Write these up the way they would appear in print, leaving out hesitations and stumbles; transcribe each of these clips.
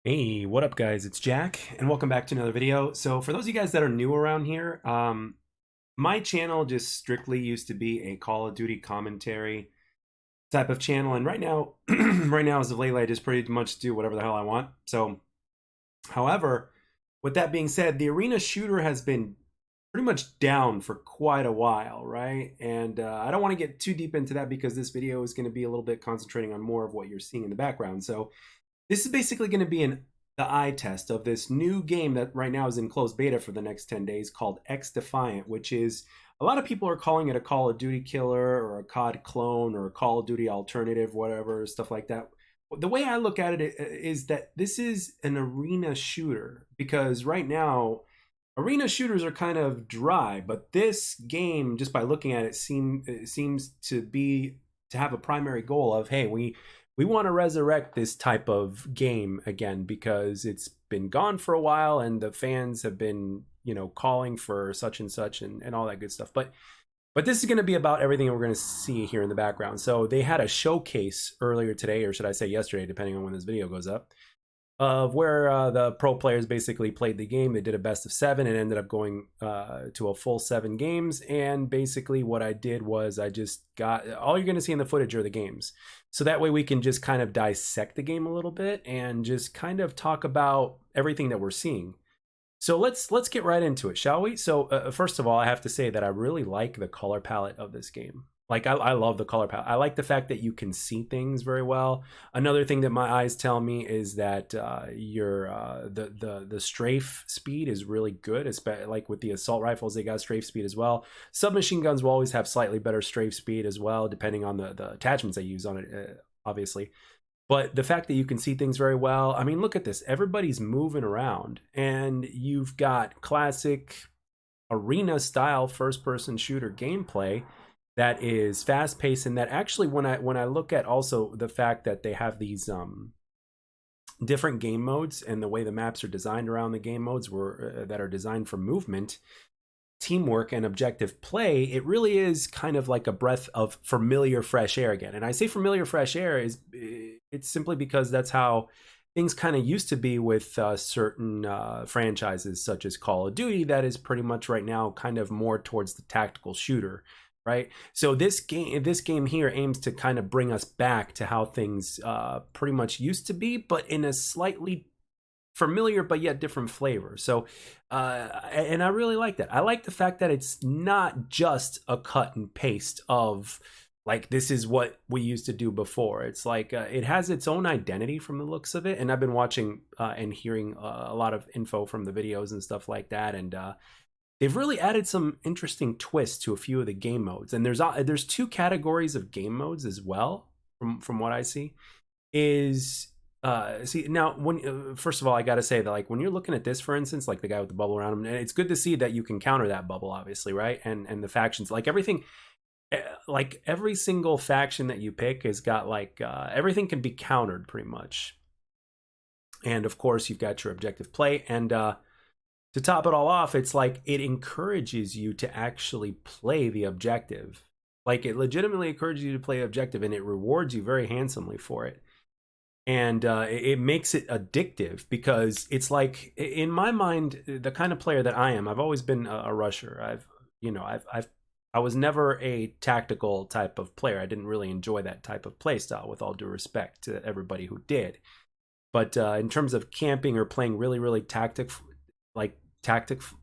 Hey, what up guys? It's Jack and welcome back to another video. So for those of you guys that are new around here, my channel just strictly used to be a Call of Duty commentary type of channel, and right now right now as of lately I just pretty much do whatever the hell I want. So however, with that being said, the arena shooter has been pretty much down for quite a while, right? And I don't want to get too deep into that because this video is going to be a little bit concentrating on more of what you're seeing in the background. So this is basically going to be the eye test of this new game that right now is in closed beta for the next 10 days called XDefiant, which is a lot of people are calling it a Call of Duty killer or a COD clone or a Call of Duty alternative, whatever, stuff like that. The way I look at it is that this is an arena shooter because right now arena shooters are kind of dry, but this game, just by looking at it, seems to have a primary goal of, hey, we want to resurrect this type of game again because it's been gone for a while and the fans have been, calling for such and such and all that good stuff. But this is going to be about everything we're going to see here in the background. So they had a showcase earlier today, or should I say yesterday, depending on when this video goes up, of where the pro players basically played the game. They did a best of 7 and ended up going to a full 7 games. And basically what I did was I just got, all you're going to see in the footage are the games. So that way we can just kind of dissect the game a little bit and just kind of talk about everything that we're seeing. So let's get right into it, shall we? So first of all, I have to say that I really like the color palette of this game. Like I love the color palette. I like the fact that you can see things very well. Another thing that my eyes tell me is that the strafe speed is really good. Especially like with the assault rifles, they got strafe speed as well. Submachine guns will always have slightly better strafe speed as well, depending on the attachments they use on it, obviously. But the fact that you can see things very well, I mean, look at this. Everybody's moving around, and you've got classic arena style first person shooter gameplay that is fast paced, and that actually when I look at also the fact that they have these different game modes and the way the maps are designed around the game modes were that are designed for movement, teamwork, and objective play, it really is kind of like a breath of familiar fresh air again. And I say familiar fresh air is it's simply because that's how things kind of used to be with certain franchises such as Call of Duty, that is pretty much right now kind of more towards the tactical shooter, right? So this game here aims to kind of bring us back to how things pretty much used to be, but in a slightly familiar but yet different flavor. So and I really like that. I like the fact that it's not just a cut and paste of like this is what we used to do before. It's like it has its own identity from the looks of it. And I've been watching and hearing a lot of info from the videos and stuff like that, and they've really added some interesting twists to a few of the game modes. And there's 2 categories of game modes as well, from what I see. Is see now when first of all, I got to say that like when you're looking at this, for instance, like the guy with the bubble around him, and it's good to see that you can counter that bubble, obviously, right? And the factions, like everything, like every single faction that you pick has got like everything can be countered pretty much. And of course, you've got your objective play, and to top it all off, it's like it encourages you to actually play the objective. Like it legitimately encourages you to play objective, and it rewards you very handsomely for it. And it makes it addictive because it's like, in my mind, the kind of player that I am, I've always been a rusher. I was never a tactical type of player. I didn't really enjoy that type of play style, with all due respect to everybody who did. But in terms of camping or playing really, really tactically, tactical,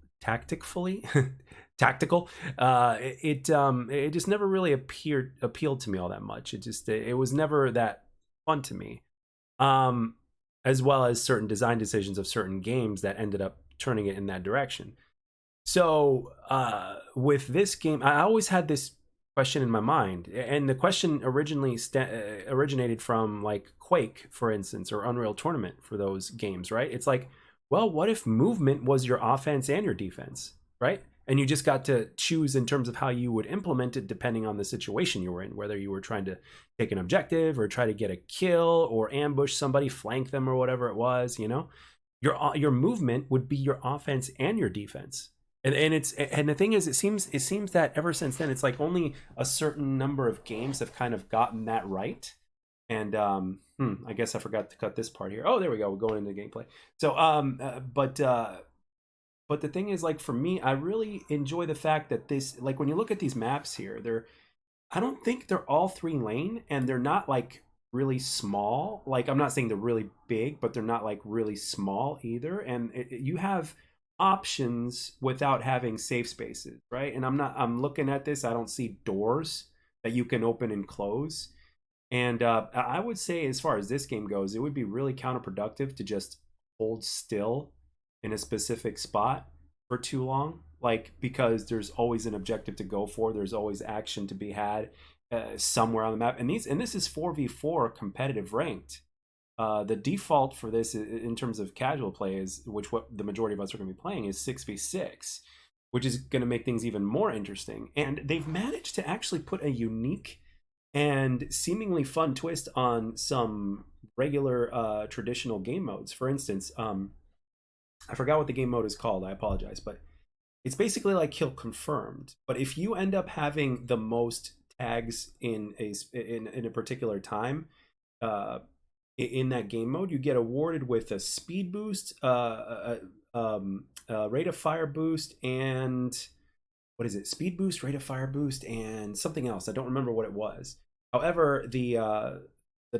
it just never really appealed to me all that much. It was never that fun to me. As well as certain design decisions of certain games that ended up turning it in that direction. So with this game, I always had this question in my mind, and the question originally originated from like Quake, for instance, or Unreal Tournament for those games, right? It's like, well, what if movement was your offense and your defense, right? And you just got to choose in terms of how you would implement it depending on the situation you were in, whether you were trying to take an objective or try to get a kill or ambush somebody, flank them, or whatever it was. Your movement would be your offense and your defense. And the thing is, it seems that ever since then, it's like only a certain number of games have kind of gotten that right. And I guess I forgot to cut this part here. Oh, there we go. We're going into gameplay. So but the thing is, like, for me, I really enjoy the fact that this, like, when you look at these maps here, they're, I don't think they're all 3 lane, and they're not like really small. Like, I'm not saying they're really big, but they're not like really small either. And you have options without having safe spaces, right? And I'm looking at this, I don't see doors that you can open and close. And I would say, as far as this game goes, it would be really counterproductive to just hold still in a specific spot for too long. Like, because there's always an objective to go for, there's always action to be had somewhere on the map. And this is 4v4 competitive ranked. The default for this, in terms of casual play, is, which what the majority of us are going to be playing, is 6v6, which is going to make things even more interesting. And they've managed to actually put a unique and seemingly fun twist on some regular traditional game modes. For instance, I forgot what the game mode is called. I apologize, but it's basically like Kill Confirmed. But if you end up having the most tags in a particular time, in that game mode, you get awarded with a speed boost, rate of fire boost, and what is it? Speed boost, rate of fire boost, and something else. I don't remember what it was. However, the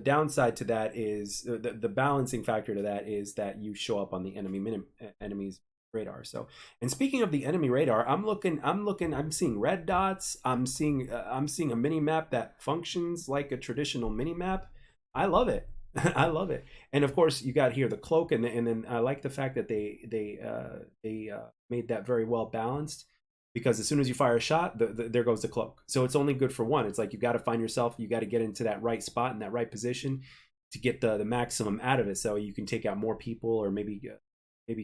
downside to that is, the balancing factor to that is that you show up on the enemy's radar. So, and speaking of the enemy radar, I'm seeing red dots. I'm seeing a mini map that functions like a traditional mini map. I love it. I love it. And of course, you got here the cloak, and then I like the fact that they made that very well balanced, because as soon as you fire a shot, there goes the cloak. So it's only good for one. It's like, you got to find yourself, you got to get into that right spot in that right position to get the maximum out of it, so you can take out more people, or maybe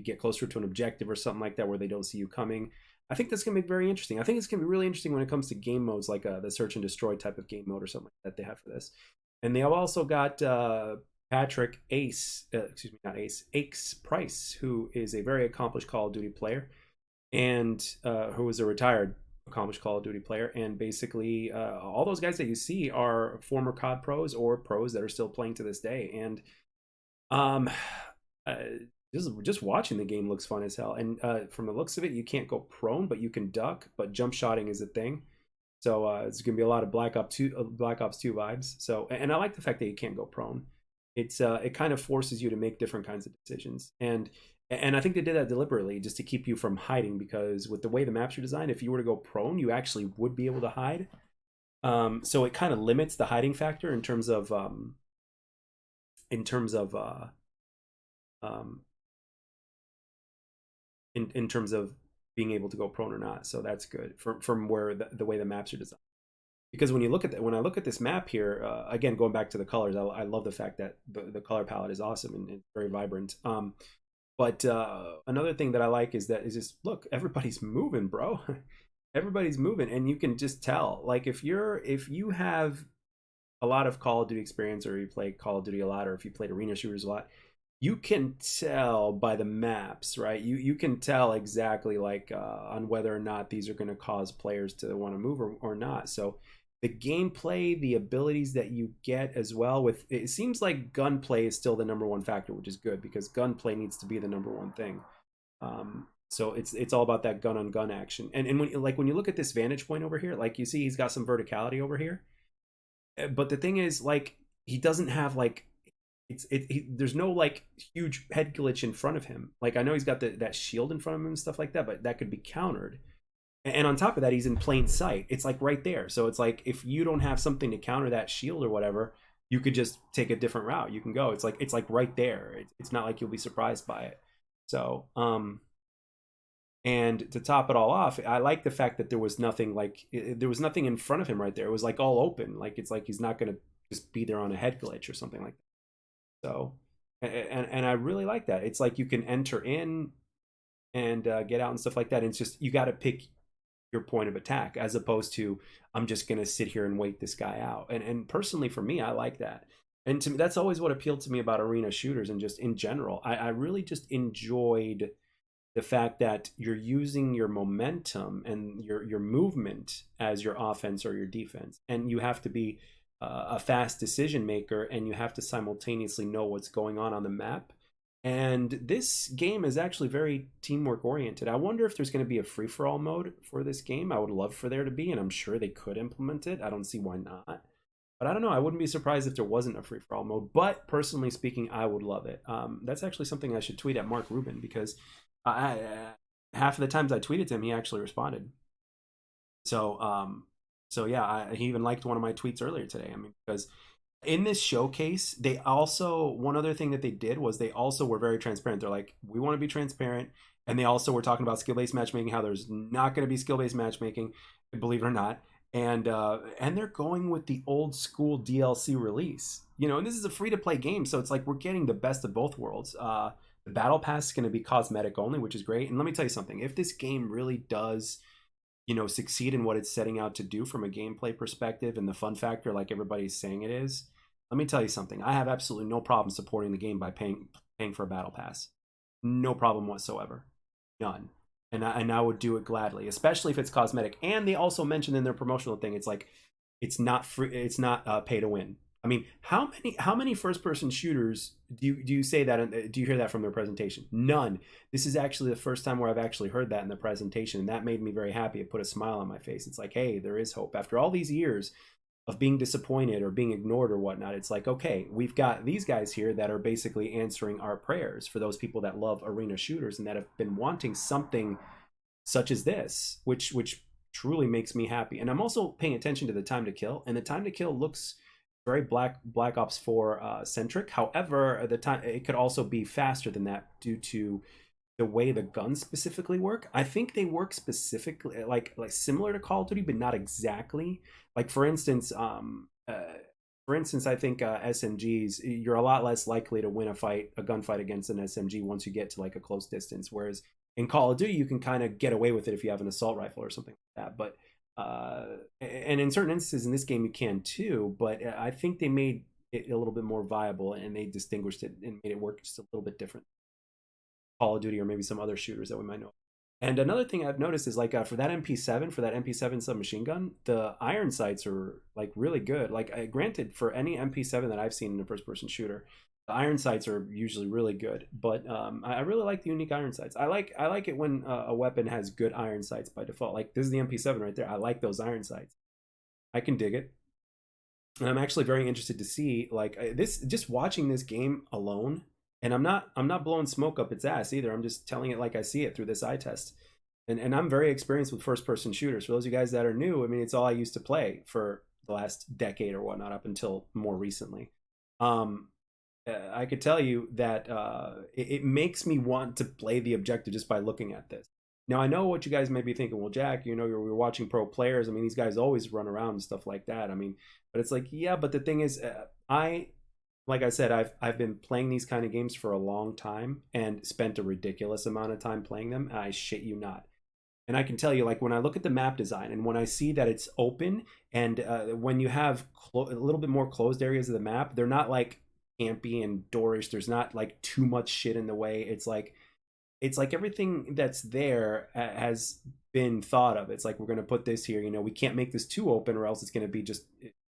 get closer to an objective or something like that where they don't see you coming. I think that's going to be very interesting. I think it's going to be really interesting when it comes to game modes, like the search and destroy type of game mode or something like that they have for this. And they have also got Patrick Ace Price, who is a very accomplished Call of Duty player, and who was a retired accomplished Call of Duty player. And basically, all those guys that you see are former COD pros or pros that are still playing to this day. And just watching the game looks fun as hell. And from the looks of it, you can't go prone, but you can duck. But jump shotting is a thing. So it's going to be a lot of Black Ops 2 vibes. So, and I like the fact that you can't go prone. It kind of forces you to make different kinds of decisions. And I think they did that deliberately, just to keep you from hiding, because with the way the maps are designed, if you were to go prone, you actually would be able to hide. So it kind of limits the hiding factor in terms of in terms of being able to go prone or not. So that's good from where the way the maps are designed. Because when I look at this map here, again, going back to the colors, I love the fact that the color palette is awesome and very vibrant. But another thing that I like is just, look, everybody's moving, bro. Everybody's moving, and you can just tell. Like, if you have a lot of Call of Duty experience, or you play Call of Duty a lot, or if you played arena shooters a lot, you can tell by the maps, right? You can tell exactly, like, on whether or not these are going to cause players to want to move or not. So the gameplay, the abilities that you get as well, with it seems like gunplay is still the #1 factor, which is good, because gunplay needs to be the #1 thing. So it's all about that gun on gun action. And when you look at this vantage point over here, like, you see he's got some verticality over here, but the thing is, like, he doesn't have, like, there's no, like, huge head glitch in front of him. Like, I know he's got that shield in front of him and stuff like that, but that could be countered. And on top of that, he's in plain sight. It's like right there. So it's like, if you don't have something to counter that shield or whatever, you could just take a different route. You can go. It's like right there. It's not like you'll be surprised by it. So and to top it all off, I like the fact that there was nothing, like, there was nothing in front of him right there. It was like all open. Like, it's like he's not going to just be there on a head glitch or something like that. So, and I really like that. It's like you can enter in and get out and stuff like that. And it's just, you got to pick your point of attack, as opposed to, I'm just going to sit here and wait this guy out. And personally, for me, I like that. And to me, that's always what appealed to me about arena shooters, and just in general. I really just enjoyed the fact that you're using your momentum and your movement as your offense or your defense. And you have to be a fast decision maker, and you have to simultaneously know what's going on the map. And this game is actually very teamwork oriented. I wonder if there's going to be a free for all mode for this game. I would love for there to be, and I'm sure they could implement it. I don't see why not. But I don't know. I wouldn't be surprised if there wasn't a free for all mode. But personally speaking, I would love it. That's actually something I should tweet at Mark Rubin, because half of the times I tweeted to him, he actually responded. So yeah, he even liked one of my tweets earlier today. I mean, because in this showcase, they also, one other thing that they did was they also were very transparent. They're like, we want to be transparent, and they also were talking about skill-based matchmaking, how there's not going to be skill-based matchmaking, believe it or not, and they're going with the old school DLC release. You know, and this is a free-to-play game, so it's like we're getting the best of both worlds. The battle pass is going to be cosmetic only, which is great. And let me tell you something: if this game really does, you know, succeed in what it's setting out to do from a gameplay perspective and the fun factor like everybody's saying it is, let me tell you something: I have absolutely no problem supporting the game by paying for a battle pass. No problem whatsoever. None. And I would do it gladly, especially if it's cosmetic. And they also mentioned in their promotional thing, it's like it's not free, it's not pay to win. I mean, how many first person shooters do you say that? Do you hear that from their presentation? None. This is actually the first time where I've actually heard that in the presentation, and that made me very happy. It put a smile on my face. It's like, hey, there is hope after all these years of being disappointed or being ignored or whatnot. It's like, okay, we've got these guys here that are basically answering our prayers for those people that love arena shooters and that have been wanting something such as this, which truly makes me happy. And I'm also paying attention to the time to kill, and the time to kill looks very Black Ops 4 centric. However, the time, it could also be faster than that due to the way the guns specifically work. I think they work specifically like similar to Call of Duty, but not exactly. Like for instance, I think SMGs, you're a lot less likely to win a gunfight against an SMG once you get to like a close distance. Whereas in Call of Duty, you can kind of get away with it if you have an assault rifle or something like that. But and in certain instances in this game you can too. But I think they made it a little bit more viable, and they distinguished it and made it work just a little bit different. Call of Duty or maybe some other shooters that we might know. And another thing I've noticed is like for that MP7 submachine gun, the iron sights are like really good. Like granted, for any MP7 that I've seen in a first person shooter, the iron sights are usually really good. But I really like the unique iron sights. I like it when a weapon has good iron sights by default. Like this is the MP7 right there. I like those iron sights. I can dig it. And I'm actually very interested to see like this, just watching this game alone. And I'm not blowing smoke up its ass either. I'm just telling it like I see it through this eye test. And I'm very experienced with first person shooters. For those of you guys that are new, I mean, it's all I used to play for the last decade or whatnot up until more recently. I could tell you that it makes me want to play the objective just by looking at this. Now I know what you guys may be thinking. Well, Jack, you know, you're watching pro players. I mean, these guys always run around and stuff like that. I mean, but it's like, yeah, but the thing is, like I said, I've been playing these kind of games for a long time and spent a ridiculous amount of time playing them. I shit you not. And I can tell you, like when I look at the map design and when I see that it's open, and when you have a little bit more closed areas of the map, they're not like campy and doorish. There's not like too much shit in the way. It's like everything that's there has been thought of. It's like, we're going to put this here. You know, we can't make this too open, or else it's going to be just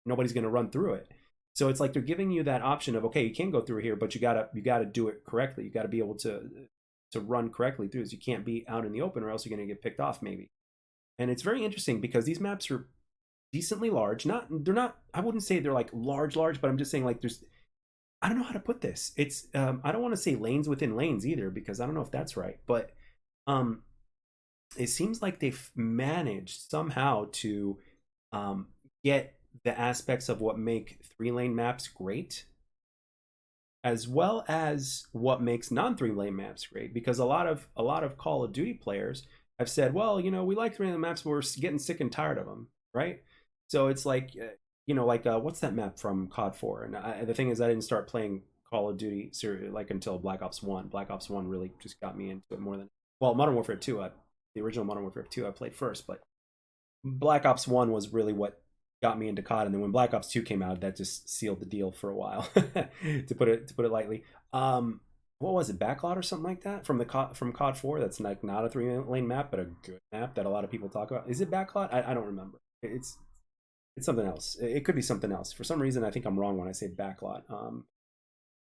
nobody's going to run through it. So it's like they're giving you that option of, okay, you can go through here, but you gotta do it correctly. You gotta be able to run correctly through this. You can't be out in the open, or else you're gonna get picked off maybe. And it's very interesting because these maps are decently large. They're not. I wouldn't say they're like large, but I'm just saying like there's. I don't know how to put this. It's I don't want to say lanes within lanes either, because I don't know if that's right. But it seems like they've managed somehow to get the aspects of what make 3-lane maps great, as well as what makes non-3-lane maps great. Because a lot of Call of Duty players have said, well, you know, we like 3-lane maps, but we're getting sick and tired of them, right? So it's like, you know, like what's that map from COD 4? And the thing is, I didn't start playing Call of Duty like until Black Ops 1. Black Ops 1 really just got me into it more than, well, Modern Warfare 2. The original Modern Warfare 2 I played first, but Black Ops 1 was really what got me into COD. And then when Black Ops 2 came out, that just sealed the deal for a while, to put it lightly. What was it, Backlot or something like that from COD 4? That's like not a 3-lane map, but a good map that a lot of people talk about. Is it Backlot? I don't remember. It's It's something else. It could be something else. For some reason, I think I'm wrong when I say backlot.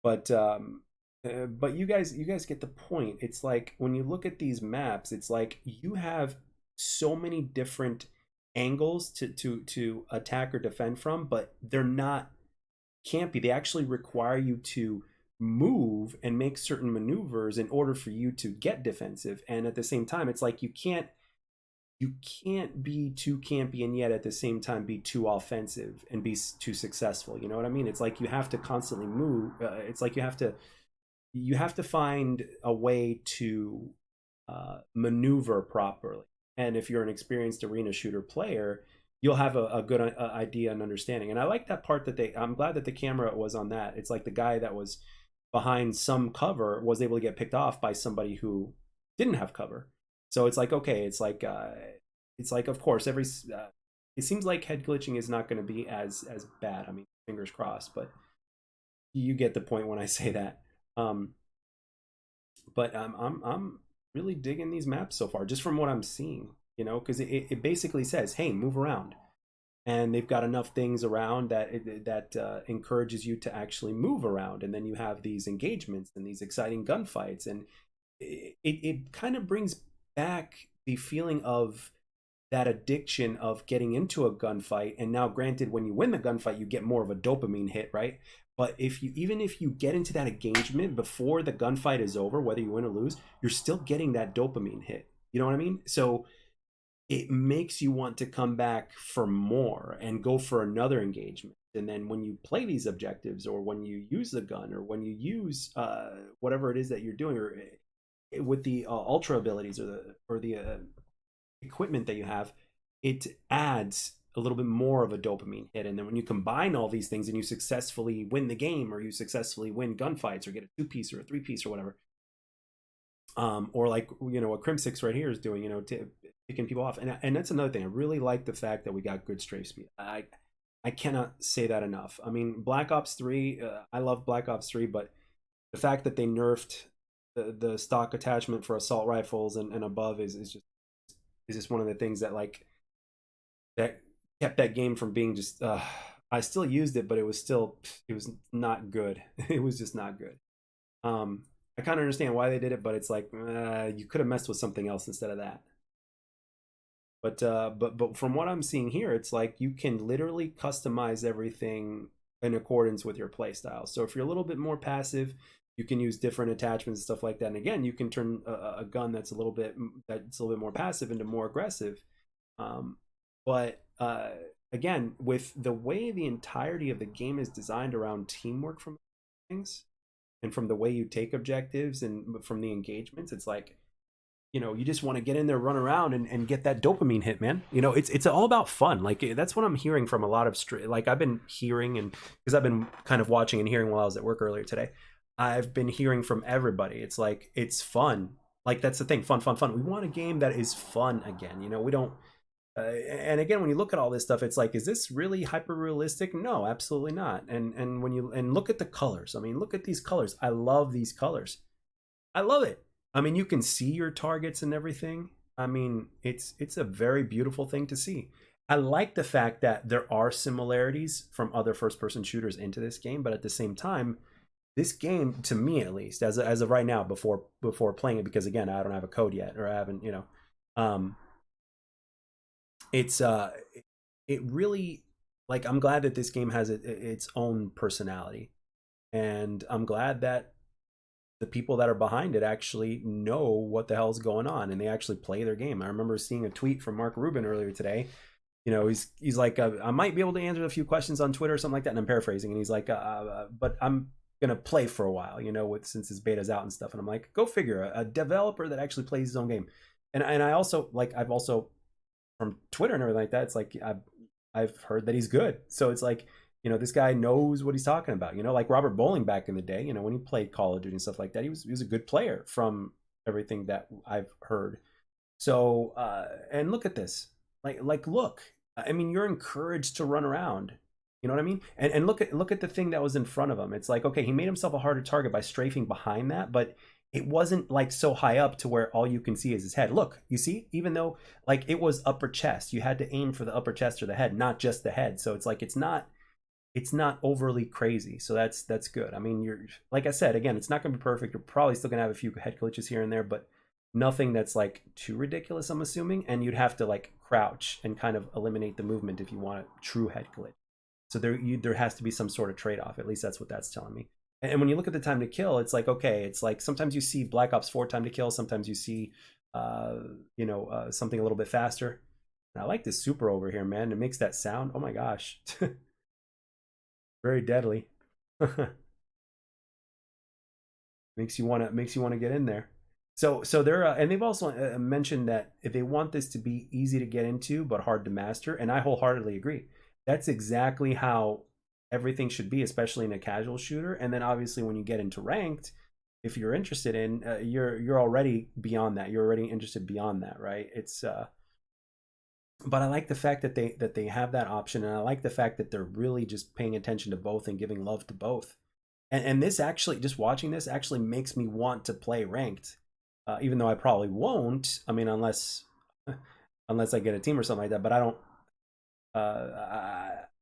But but you guys get the point. It's like when you look at these maps, it's like you have so many different angles to attack or defend from, but they're not campy. They actually require you to move and make certain maneuvers in order for you to get defensive. And at the same time, it's like you can't be too campy and yet at the same time be too offensive and be too successful. You know what I mean? It's like you have to constantly move. It's like you have to find a way to maneuver properly. And if you're an experienced arena shooter player, you'll have a good idea and understanding. And I like that part that I'm glad that the camera was on that. It's like the guy that was behind some cover was able to get picked off by somebody who didn't have cover. So it's like, okay, it's like of course it seems like head glitching is not going to be as bad. I mean, fingers crossed, but you get the point when I say that. Um, but I'm really digging these maps so far, just from what I'm seeing. Because it basically says, hey, move around, and they've got enough things around that encourages you to actually move around, and then you have these engagements and these exciting gunfights, and it kind of brings back the feeling of that addiction of getting into a gunfight. And now granted, when you win the gunfight, you get more of a dopamine hit, right? But even if you get into that engagement before the gunfight is over, whether you win or lose, you're still getting that dopamine hit. You know what I mean? So it makes you want to come back for more and go for another engagement. And then when you play these objectives, or when you use the gun, or when you use whatever it is that you're doing, or with the ultra abilities, or the equipment that you have, it adds a little bit more of a dopamine hit. And then when you combine all these things and you successfully win the game, or you successfully win gunfights, or get a 2-piece or a 3-piece or whatever, or like what Crim 6 right here is doing, picking people off. And that's another thing. I really like the fact that we got good strafe speed. I cannot say that enough. I mean, Black Ops 3, I love Black Ops 3, but the fact that they nerfed the stock attachment for assault rifles and above is just one of the things that that kept that game from being just I still used it, but it was not good. It was just not good. I kind of understand why they did it, but it's like you could have messed with something else instead of that. But from what I'm seeing here, it's like you can literally customize everything in accordance with your play style. So if you're a little bit more passive, you can use different attachments and stuff like that. And again, you can turn a gun that's a little bit more passive into more aggressive. But again, with the way the entirety of the game is designed around teamwork from things, and from the way you take objectives and from the engagements, it's like, you just want to get in there, run around, and get that dopamine hit, man. It's all about fun. Like, that's what I'm hearing from a lot of like I've been hearing, and because I've been kind of watching and hearing while I was at work earlier today, I've been hearing from everybody. It's like, it's fun. Like, that's the thing. Fun. We want a game that is fun again. We don't. And again, when you look at all this stuff, it's like, is this really hyper realistic? No, absolutely not. And when you look at the colors, I mean, look at these colors. I love these colors. I love it. I mean, you can see your targets and everything. I mean, it's a very beautiful thing to see. I like the fact that there are similarities from other first-person shooters into this game, but at the same time, this game, to me at least, as of right now, before playing it, because again, I don't have a code yet, or I haven't, it's it really, like, I'm glad that this game has its own personality, and I'm glad that the people that are behind it actually know what the hell's going on, and they actually play their game. I remember seeing a tweet from Mark Rubin earlier today. He's like, I might be able to answer a few questions on Twitter or something like that, and I'm paraphrasing, and he's like, but I'm gonna play for a while, since his beta's out and stuff. And I'm like, go figure, a developer that actually plays his own game. And I also, like, I've also, from Twitter and everything like that, it's like I've heard that he's good. So it's like, this guy knows what he's talking about. Like Robert Bowling back in the day, when he played Call of Duty and stuff like that, he was a good player from everything that I've heard. So and look at this, look, I mean, you're encouraged to run around. You know what I mean? And look at the thing that was in front of him. It's like, okay, he made himself a harder target by strafing behind that, but it wasn't like so high up to where all you can see is his head. Look, you see, even though like it was upper chest, you had to aim for the upper chest or the head, not just the head. So it's like it's not overly crazy. So that's good. I mean, you're like I said, again, it's not going to be perfect. You're probably still going to have a few head glitches here and there, but nothing that's like too ridiculous, I'm assuming. And you'd have to like crouch and kind of eliminate the movement if you want a true head glitch. So there has to be some sort of trade-off. At least that's what that's telling me. And when you look at the time to kill, it's like, okay, it's like sometimes you see Black Ops 4 time to kill, sometimes you see something a little bit faster. And I like this super over here, man. It makes that sound. Oh my gosh. Very deadly. Makes you want to get in there. So they're and they've also mentioned that if they want this to be easy to get into but hard to master, and I wholeheartedly agree. That's exactly how everything should be, especially in a casual shooter. And then obviously when you get into ranked, if you're interested in, you're already beyond that. You're already interested beyond that, right? It's but I like the fact that they have that option, and I like the fact that they're really just paying attention to both and giving love to both. And this actually, just watching this actually makes me want to play ranked, even though I probably won't. I mean, unless I get a team or something like that. But I don't.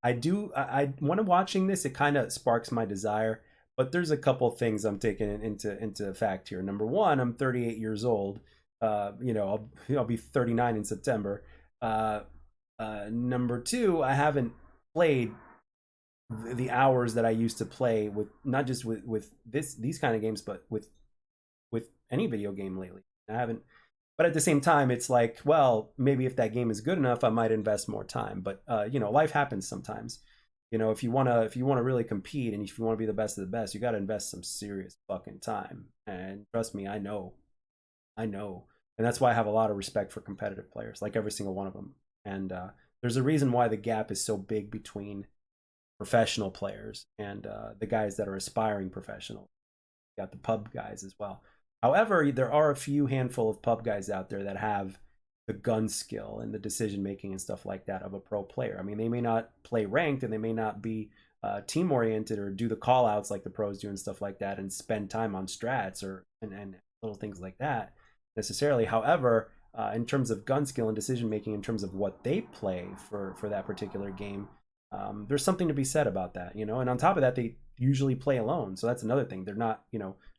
I do. When watching this, it kind of sparks my desire. But there's a couple things I'm taking into fact here. Number one, I'm 38 years old. I'll be 39 in September. Number two, I haven't played the hours that I used to play with, not just with these kind of games, but with any video game lately. I haven't. But at the same time, it's like, well, maybe if that game is good enough, I might invest more time. But life happens sometimes. If you wanna really compete and if you want to be the best of the best, you got to invest some serious fucking time. And trust me, I know, and that's why I have a lot of respect for competitive players, like every single one of them. And there's a reason why the gap is so big between professional players and the guys that are aspiring professionals. You got the pub guys as well. However, there are a few handful of pub guys out there that have the gun skill and the decision making and stuff like that of a pro player. I mean, they may not play ranked and they may not be team oriented or do the call outs like the pros do and stuff like that and spend time on strats and little things like that necessarily. However, in terms of gun skill and decision making, in terms of what they play for that particular game, there's something to be said about that, And on top of that, they usually play alone, so that's another thing. They're not,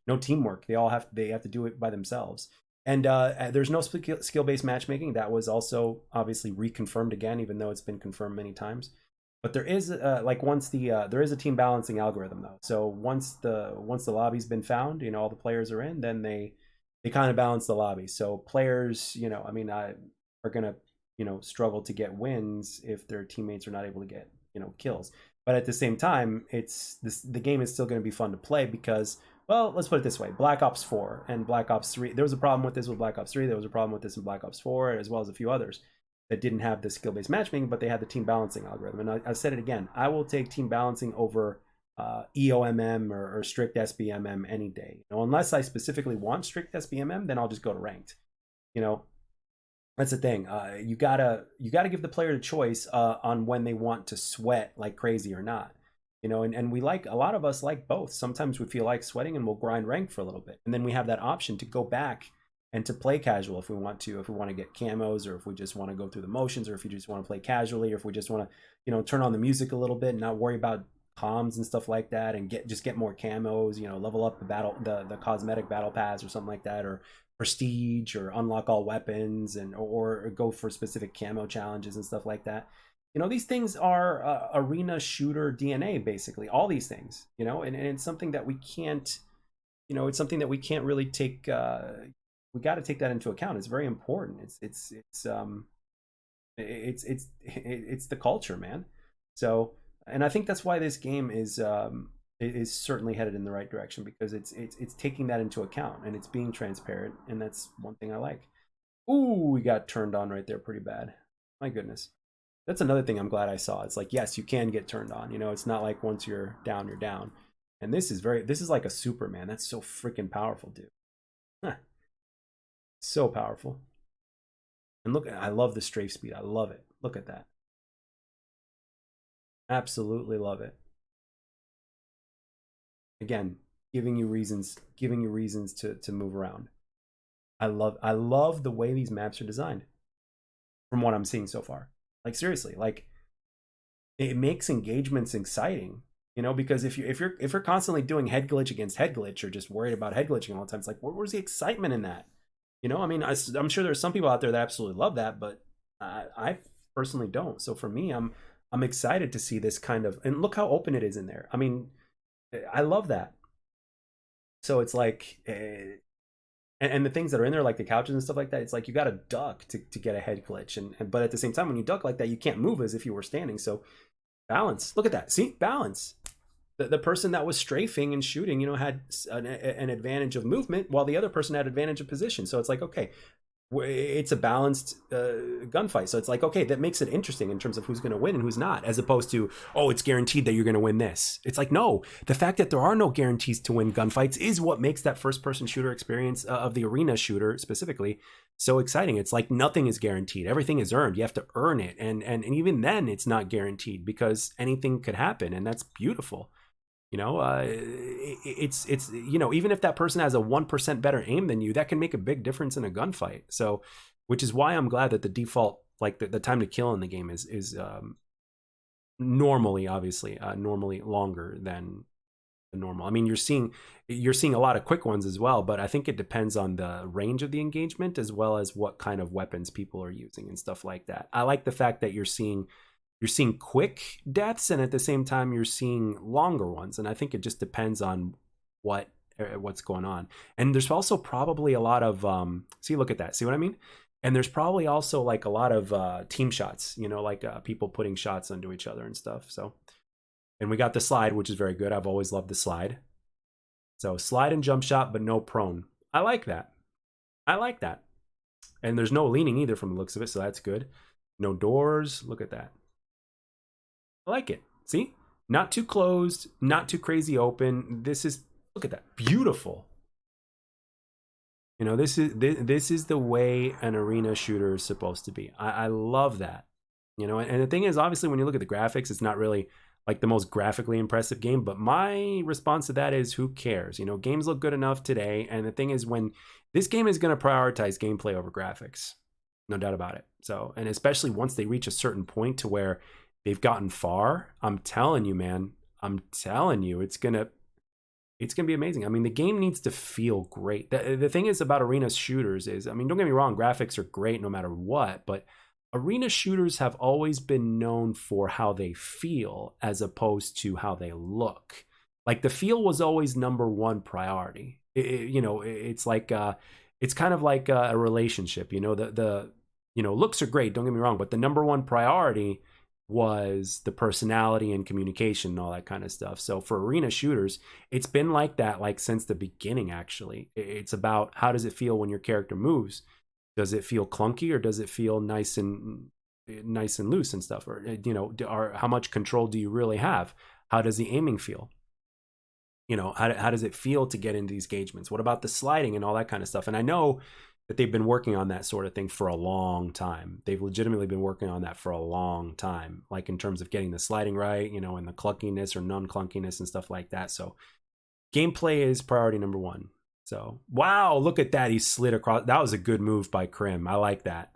no teamwork. They have to do it by themselves. And there's no skill-based matchmaking. That was also obviously reconfirmed again, even though it's been confirmed many times. But there is there is a team balancing algorithm though. So once the lobby's been found, all the players are in, then they kind of balance the lobby. So players, are gonna struggle to get wins if their teammates are not able to get kills. But at the same time, the game is still going to be fun to play because, well, let's put it this way: Black Ops 4 and Black Ops 3. There was a problem with this with Black Ops 3. There was a problem with this in Black Ops 4, as well as a few others that didn't have the skill-based matchmaking, but they had the team balancing algorithm. And I said it again: I will take team balancing over EOMM or strict SBMM any day. Unless I specifically want strict SBMM, then I'll just go to ranked. That's the thing. You gotta give the player the choice on when they want to sweat like crazy or not. And we like, a lot of us like both. Sometimes we feel like sweating and we'll grind rank for a little bit, and then we have that option to go back and to play casual if we want to get camos, or if we just want to go through the motions, or if you just want to play casually, or if we just want to turn on the music a little bit and not worry about comms and stuff like that, and get more camos, level up the cosmetic battle pass or something like that, or prestige, or unlock all weapons, and or go for specific camo challenges and stuff like that. These things are arena shooter DNA, basically. All these things, and it's something that we can't, it's something that we can't really take. We got to take that into account. It's very important. It's the culture, man. So, and I think that's why this game is certainly headed in the right direction, because it's taking that into account, and it's being transparent, and that's one thing I like. Ooh, we got turned on right there pretty bad. My goodness. That's another thing I'm glad I saw. It's like, yes, you can get turned on. It's not like once you're down, you're down. And this is like a Superman. That's so freaking powerful, dude. Huh. So powerful. And look, I love the strafe speed. I love it. Look at that. Absolutely love it. Again, giving you reasons to move around. I love the way these maps are designed from what I'm seeing so far. Like seriously, like it makes engagements exciting, you know, because if you're constantly doing head glitch against head glitch or just worried about head glitching all the time, it's like where's the excitement in that? You know, I mean, I'm sure there's some people out there that absolutely love that, but I personally don't. So for me, I'm excited to see this kind of, and look how open it is in there. I mean, I love that. So it's like, and the things that are in there, like the couches and stuff like that, it's like you got to duck to get a head glitch, and but at the same time, when you duck like that, you can't move as if you were standing. So balance. Look at that. See, balance. The person that was strafing and shooting, you know, had an advantage of movement, while the other person had advantage of position. So it's like, okay, it's a balanced gunfight. So it's like, okay, that makes it interesting in terms of who's going to win and who's not, as opposed to, oh, it's guaranteed that you're going to win this. It's like, no, the fact that there are no guarantees to win gunfights is what makes that first person shooter experience of the arena shooter specifically so exciting. It's like nothing is guaranteed. Everything is earned. You have to earn it. And even then it's not guaranteed because anything could happen. And that's beautiful. You know, it's you know, even if that person has a 1% better aim than you, that can make a big difference in a gunfight. So, which is why I'm glad that the default, like the time to kill in the game is normally, obviously, normally longer than the normal. I mean, you're seeing a lot of quick ones as well, but I think it depends on the range of the engagement as well as what kind of weapons people are using and stuff like that. I like the fact that you're seeing quick deaths and at the same time you're seeing longer ones, and I think it just depends on what's going on. And there's also probably a lot of see, look at that, see what I mean? And there's probably also like a lot of team shots, you know, like people putting shots onto each other and stuff. So, and we got the slide, which is very good. I've always loved the slide. So slide and jump shot, but no prone. I like that. And there's no leaning either from the looks of it, so that's good. No doors. Look at that. I like it. See? Not too closed, not too crazy open. This is, look at that. Beautiful. You know, this is the way an arena shooter is supposed to be. I love that. You know, and the thing is, obviously, when you look at the graphics, it's not really like the most graphically impressive game, but my response to that is, who cares? You know, games look good enough today, and the thing is, when this game is going to prioritize gameplay over graphics, no doubt about it. So, and especially once they reach a certain point to where they've gotten far, I'm telling you, man, I'm telling you, it's gonna be amazing. I mean, the game needs to feel great. The thing is about arena shooters is, I mean, don't get me wrong, graphics are great no matter what, but arena shooters have always been known for how they feel as opposed to how they look. Like the feel was always number one priority. You know, it's like it's kind of like a relationship. You know, the you know, looks are great, don't get me wrong, but the number one priority was the personality and communication and all that kind of stuff. So for arena shooters, it's been like that, like since the beginning. Actually, it's about, how does it feel when your character moves? Does it feel clunky, or does it feel nice and loose and stuff? Or, you know, how much control do you really have? How does the aiming feel? You know, how does it feel to get into these engagements? What about the sliding and all that kind of stuff? And I know that they've been working on that sort of thing for a long time. They've legitimately been working on that for a long time, like in terms of getting the sliding right, you know, and the clunkiness or non-clunkiness and stuff like that. So gameplay is priority number one. So, wow, look at that. He slid across. That was a good move by Krim. I like that.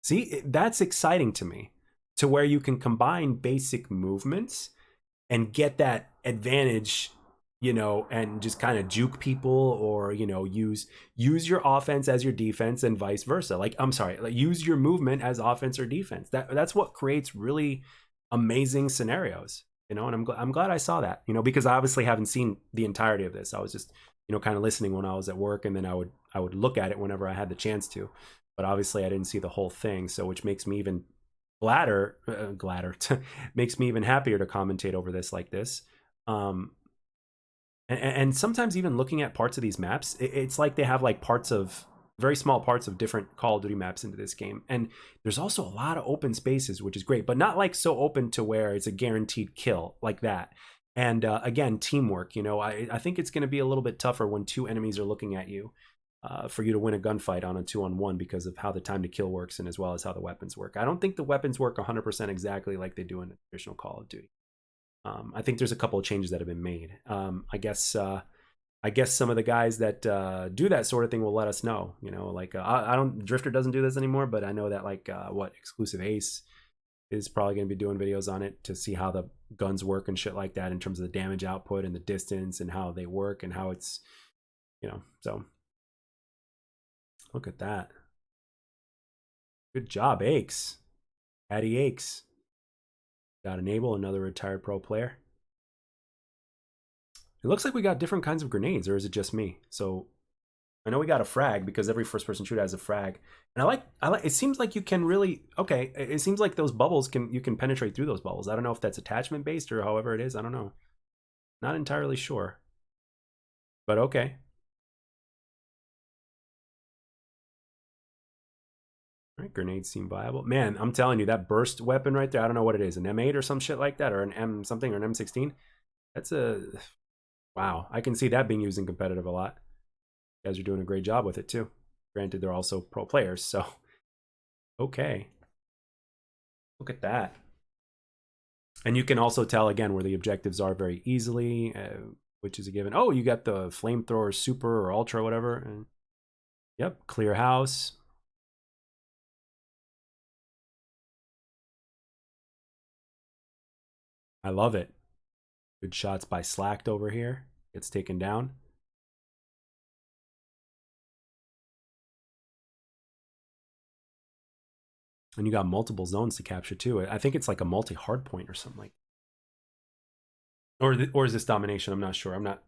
See, that's exciting to me, to where you can combine basic movements and get that advantage, you know, and just kind of juke people, or, you know, use your offense as your defense and vice versa. Like, I'm sorry, like use your movement as offense or defense. That's what creates really amazing scenarios, you know, and I'm glad I saw that, you know, because I obviously haven't seen the entirety of this. I was just, you know, kind of listening when I was at work, and then I would look at it whenever I had the chance to, but obviously I didn't see the whole thing. So, which makes me even gladder, makes me even happier to commentate over this like this. And sometimes even looking at parts of these maps, it's like they have like very small parts of different Call of Duty maps into this game. And there's also a lot of open spaces, which is great, but not like so open to where it's a guaranteed kill like that. And again, teamwork, you know, I think it's going to be a little bit tougher when two enemies are looking at you for you to win a gunfight on a 2-on-1, because of how the time to kill works and as well as how the weapons work. I don't think the weapons work 100% exactly like they do in a traditional Call of Duty. I think there's a couple of changes that have been made. I guess I guess some of the guys that do that sort of thing will let us know. You know, like I don't Drifter doesn't do this anymore, but I know that like what Exclusive Ace is probably going to be doing videos on it to see how the guns work and shit like that in terms of the damage output and the distance and how they work and how it's, you know, so look at that. Good job, Aches. Patty Aches. Got Enable, another retired pro player. It looks like we got different kinds of grenades, or is it just me? So I know we got a frag because every first-person shooter has a frag, and I like. It seems like you can really okay. It seems like those bubbles you can penetrate through those bubbles. I don't know if that's attachment based or however it is. I don't know. Not entirely sure, but okay. All right, grenades seem viable. Man, I'm telling you, that burst weapon right there. I don't know what it is, an M8 or some shit like that, or an M something or an M16. That's a wow. I can see that being used in competitive a lot. You guys are doing a great job with it too. Granted, they're also pro players, so okay. Look at that. And you can also tell again where the objectives are very easily, which is a given. Oh, you got the flamethrower super or ultra, whatever. And, yep, clear house. I love it. Good shots by Slacked over here. Gets taken down. And you got multiple zones to capture too. I think it's like a multi-hard point or something like. Or is this domination? I'm not sure. I'm not.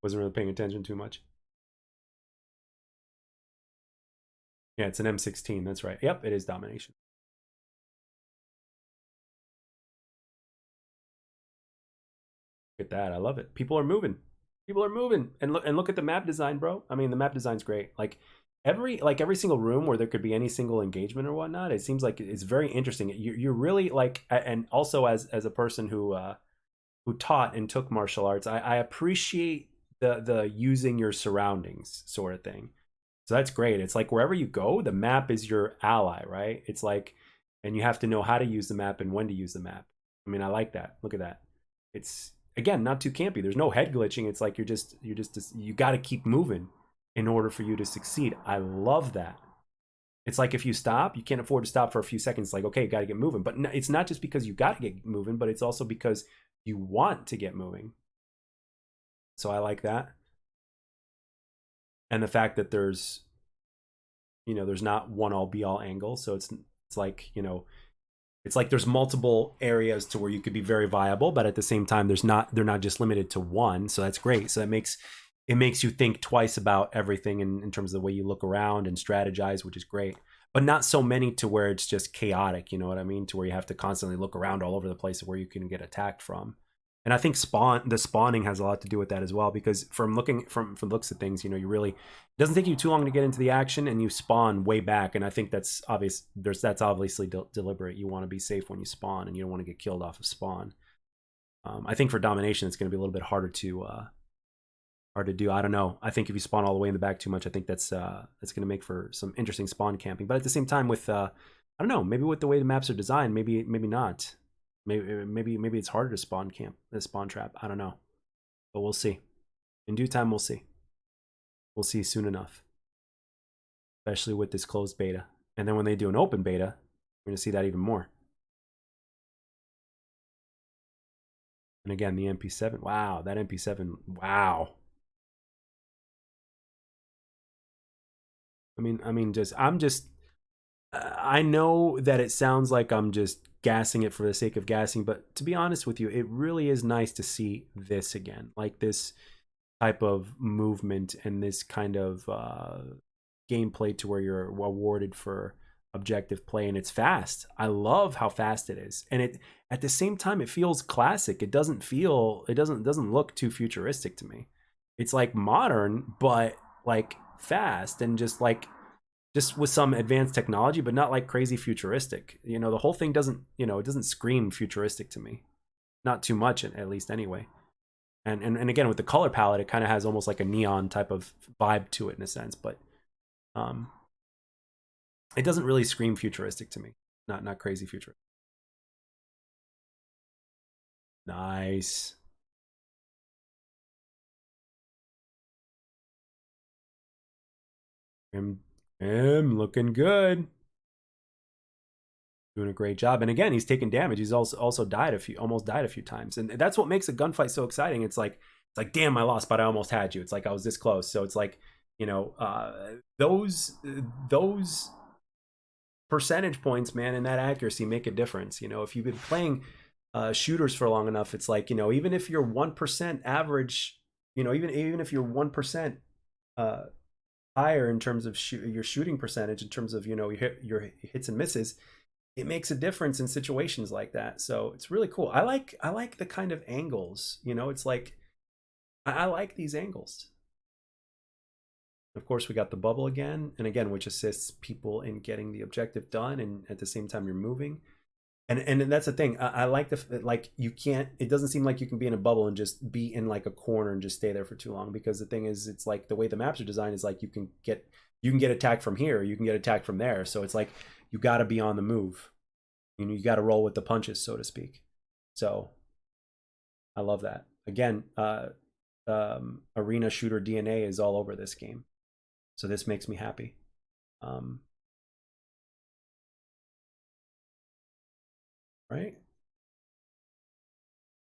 Wasn't really paying attention too much. Yeah, it's an M16. That's right. Yep, it is domination. Look at that. I love it. People are moving. People are moving. And look at the map design, bro. I mean, the map design's great. Like every single room where there could be any single engagement or whatnot, it seems like it's very interesting. You're really like, and also as a person who taught and took martial arts, I appreciate the using your surroundings sort of thing. So that's great. It's like wherever you go, the map is your ally, right? It's like, and you have to know how to use the map and when to use the map. I mean, I like that. Look at that. It's again not too campy. There's no head glitching. It's like you got to keep moving in order for you to succeed. I love that. It's like if you stop, you can't afford to stop for a few seconds. Like, okay, you got to get moving. But it's not just because you got to get moving, but it's also because you want to get moving. So I like that. And the fact that there's, you know, there's not one all be all angle. So it's like, you know, it's like there's multiple areas to where you could be very viable, but at the same time, they're not just limited to one. So that's great. So it makes you think twice about everything in terms of the way you look around and strategize, which is great. But not so many to where it's just chaotic, you know what I mean? To where you have to constantly look around all over the place where you can get attacked from. And I think the spawning has a lot to do with that as well, because from looking from looks at things, you know, you really, it doesn't take you too long to get into the action, and you spawn way back. And I think that's obvious. That's obviously deliberate. You want to be safe when you spawn, and you don't want to get killed off of spawn. I think for domination, it's going to be a little bit harder to do. I don't know. I think if you spawn all the way in the back too much, I think that's going to make for some interesting spawn camping. But at the same time, with I don't know, maybe with the way the maps are designed, maybe not. Maybe it's harder to spawn camp, the spawn trap. I don't know, but we'll see. In due time, we'll see. We'll see soon enough, especially with this closed beta. And then when they do an open beta, we're going to see that even more. And again, the MP7. Wow, that MP7. Wow. I know that it sounds like I'm just gassing it for the sake of gassing, but to be honest with you, it really is nice to see this again, like this type of movement and this kind of gameplay to where you're awarded for objective play, and it's fast. I love how fast it is, and it at the same time it feels classic. It doesn't look too futuristic to me. It's like modern, but like fast and just with some advanced technology, but not like crazy futuristic. You know, the whole thing doesn't, you know, it doesn't scream futuristic to me. Not too much, at least anyway. And again, with the color palette, it kind of has almost like a neon type of vibe to it in a sense, but it doesn't really scream futuristic to me. Not crazy futuristic. Nice. Him looking good. Doing a great job. And again, he's taking damage. He's also died almost died a few times. And that's what makes a gunfight so exciting. It's like, damn, I lost, but I almost had you. It's like I was this close. So it's like, those percentage points, man, and that accuracy make a difference. If you've been playing shooters for long enough, it's like, even if you're 1% average, even if you're 1% uh, higher in terms of your shooting percentage, in terms of your hits and misses, it makes a difference in situations like that. So it's really cool. I like the kind of angles. It's like I like these angles. Of course, we got the bubble again, and again, which assists people in getting the objective done, and at the same time, you're moving. And that's the thing. I like like you can't. It doesn't seem like you can be in a bubble and just be in like a corner and just stay there for too long, because the thing is, it's like the way the maps are designed is like you can get attacked from here, you can get attacked from there. So it's like you got to be on the move. You got to roll with the punches, so to speak. So I love that. Again, arena shooter DNA is all over this game. So this makes me happy. Right?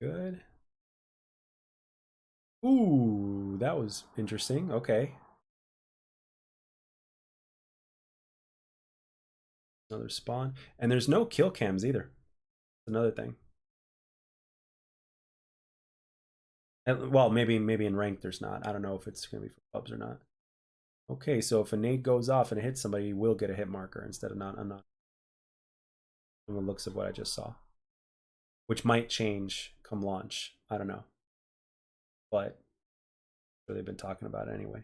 Good. Ooh, that was interesting. Okay. Another spawn. And there's no kill cams either. Another thing. And, well, maybe in rank there's not. I don't know if it's going to be for pubs or not. Okay, so if a nade goes off and it hits somebody, you will get a hit marker instead of not. I'm not. From the looks of what I just saw, which might change come launch. I don't know, but they've been talking about it anyway.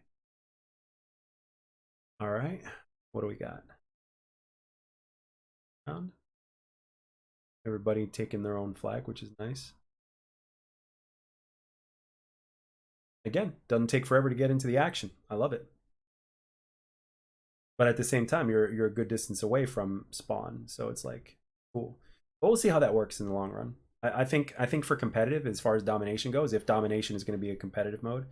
All right, what do we got? Everybody taking their own flag, which is nice. Again, doesn't take forever to get into the action. I love it. But at the same time, you're a good distance away from spawn, so it's like cool. But we'll see how that works in the long run. I think for competitive, as far as domination goes, if domination is going to be a competitive mode,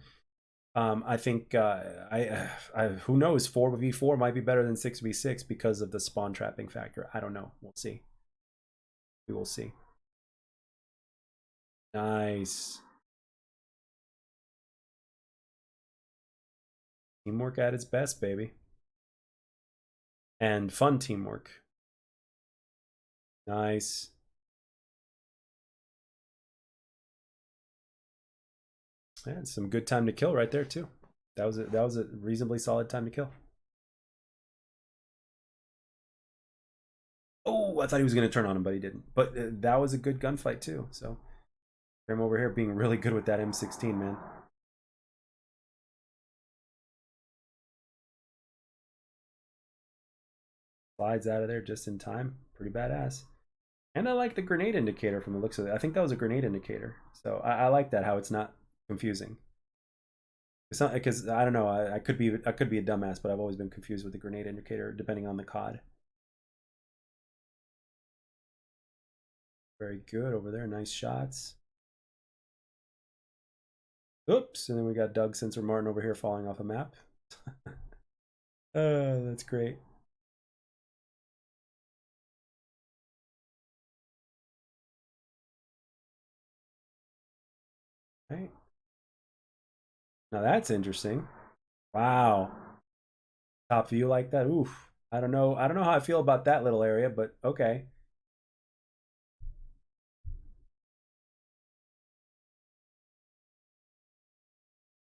I think who knows, 4v4 might be better than 6v6 because of the spawn trapping factor. I don't know. We'll see. We will see. Nice. Teamwork at its best, baby. And fun teamwork. Nice. Yeah, some good time to kill right there too. That was a reasonably solid time to kill. Oh, I thought he was going to turn on him, but he didn't. But that was a good gunfight too. So I'm over here being really good with that M16, man. Slides out of there just in time. Pretty badass. And I like the grenade indicator from the looks of it. I think that was a grenade indicator. So I like that, how it's not confusing. It's not because I don't know. I could be a dumbass, but I've always been confused with the grenade indicator depending on the COD. Very good over there. Nice shots. Oops, and then we got Doug Sensor Martin over here falling off a map. That's great. Right. Now that's interesting. Wow. Top view like that. Oof. I don't know. I don't know how I feel about that little area, but okay.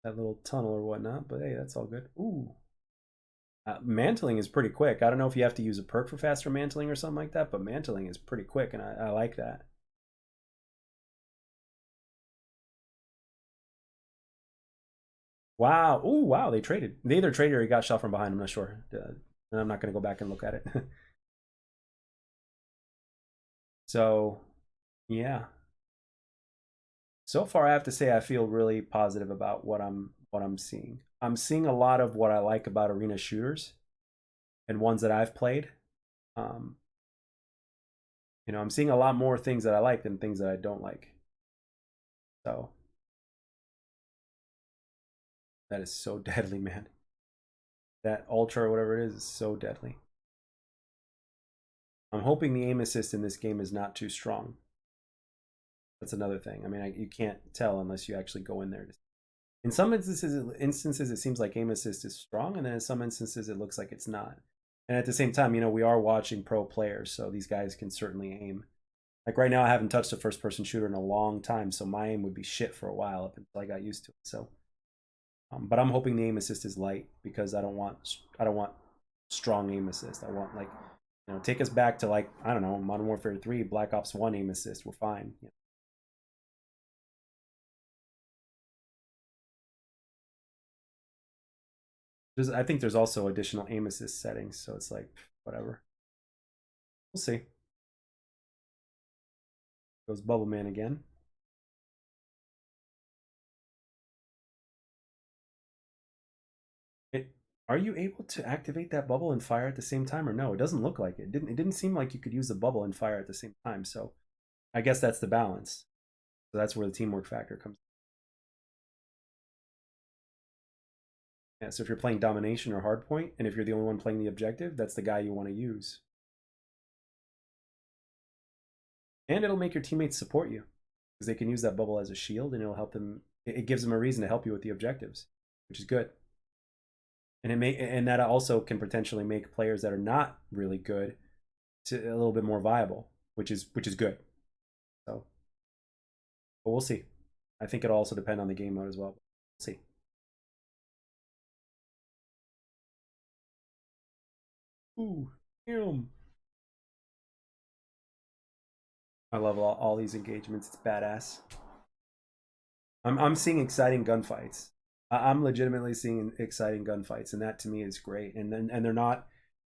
That little tunnel or whatnot, but hey, that's all good. Ooh. Mantling is pretty quick. I don't know if you have to use a perk for faster mantling or something like that, but mantling is pretty quick, and I like that. Wow. Ooh, wow. They traded. They either traded or he got shot from behind. I'm not sure. I'm not going to go back and look at it. So, yeah. So far, I have to say I feel really positive about what I'm seeing. I'm seeing a lot of what I like about arena shooters and ones that I've played. Um, I'm seeing a lot more things that I like than things that I don't like. So that is so deadly, man. That ultra or whatever it is so deadly. I'm hoping the aim assist in this game is not too strong. That's another thing. I mean, you can't tell unless you actually go in there. In some instances, it seems like aim assist is strong, and then in some instances, it looks like it's not. And at the same time, we are watching pro players, so these guys can certainly aim. Like right now, I haven't touched a first-person shooter in a long time, so my aim would be shit for a while up until I got used to it. So, but I'm hoping the aim assist is light because I don't want strong aim assist. I want like take us back to like I don't know Modern Warfare 3, Black Ops 1 aim assist. We're fine. I think there's also additional aim assist settings, so it's like whatever. We'll see. Goes Bubble Man again. Are you able to activate that bubble and fire at the same time or no? It doesn't look like it. It didn't seem like you could use the bubble and fire at the same time. So I guess that's the balance. So that's where the teamwork factor comes. Yeah, so if you're playing domination or hardpoint, and if you're the only one playing the objective, that's the guy you want to use. And it'll make your teammates support you because they can use that bubble as a shield, and it'll help them. It gives them a reason to help you with the objectives, which is good. And that also can potentially make players that are not really good to a little bit more viable, which is good. So, but we'll see. I think it'll also depend on the game mode as well. We'll see. Ooh, him. I love all these engagements. It's badass. I'm seeing exciting gunfights. I'm legitimately seeing exciting gunfights, and that to me is great. And they're not,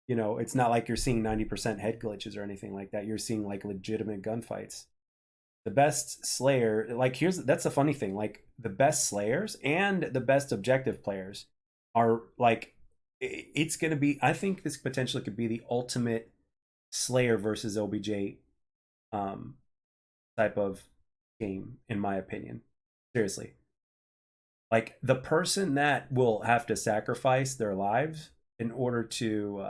it's not like you're seeing 90% head glitches or anything like that. You're seeing like legitimate gunfights. The best Slayer, like that's the funny thing. Like the best Slayers and the best objective players are like, it's gonna be. I think this potentially could be the ultimate Slayer versus OBJ um, type of game, in my opinion. Seriously, like the person that will have to sacrifice their lives in order to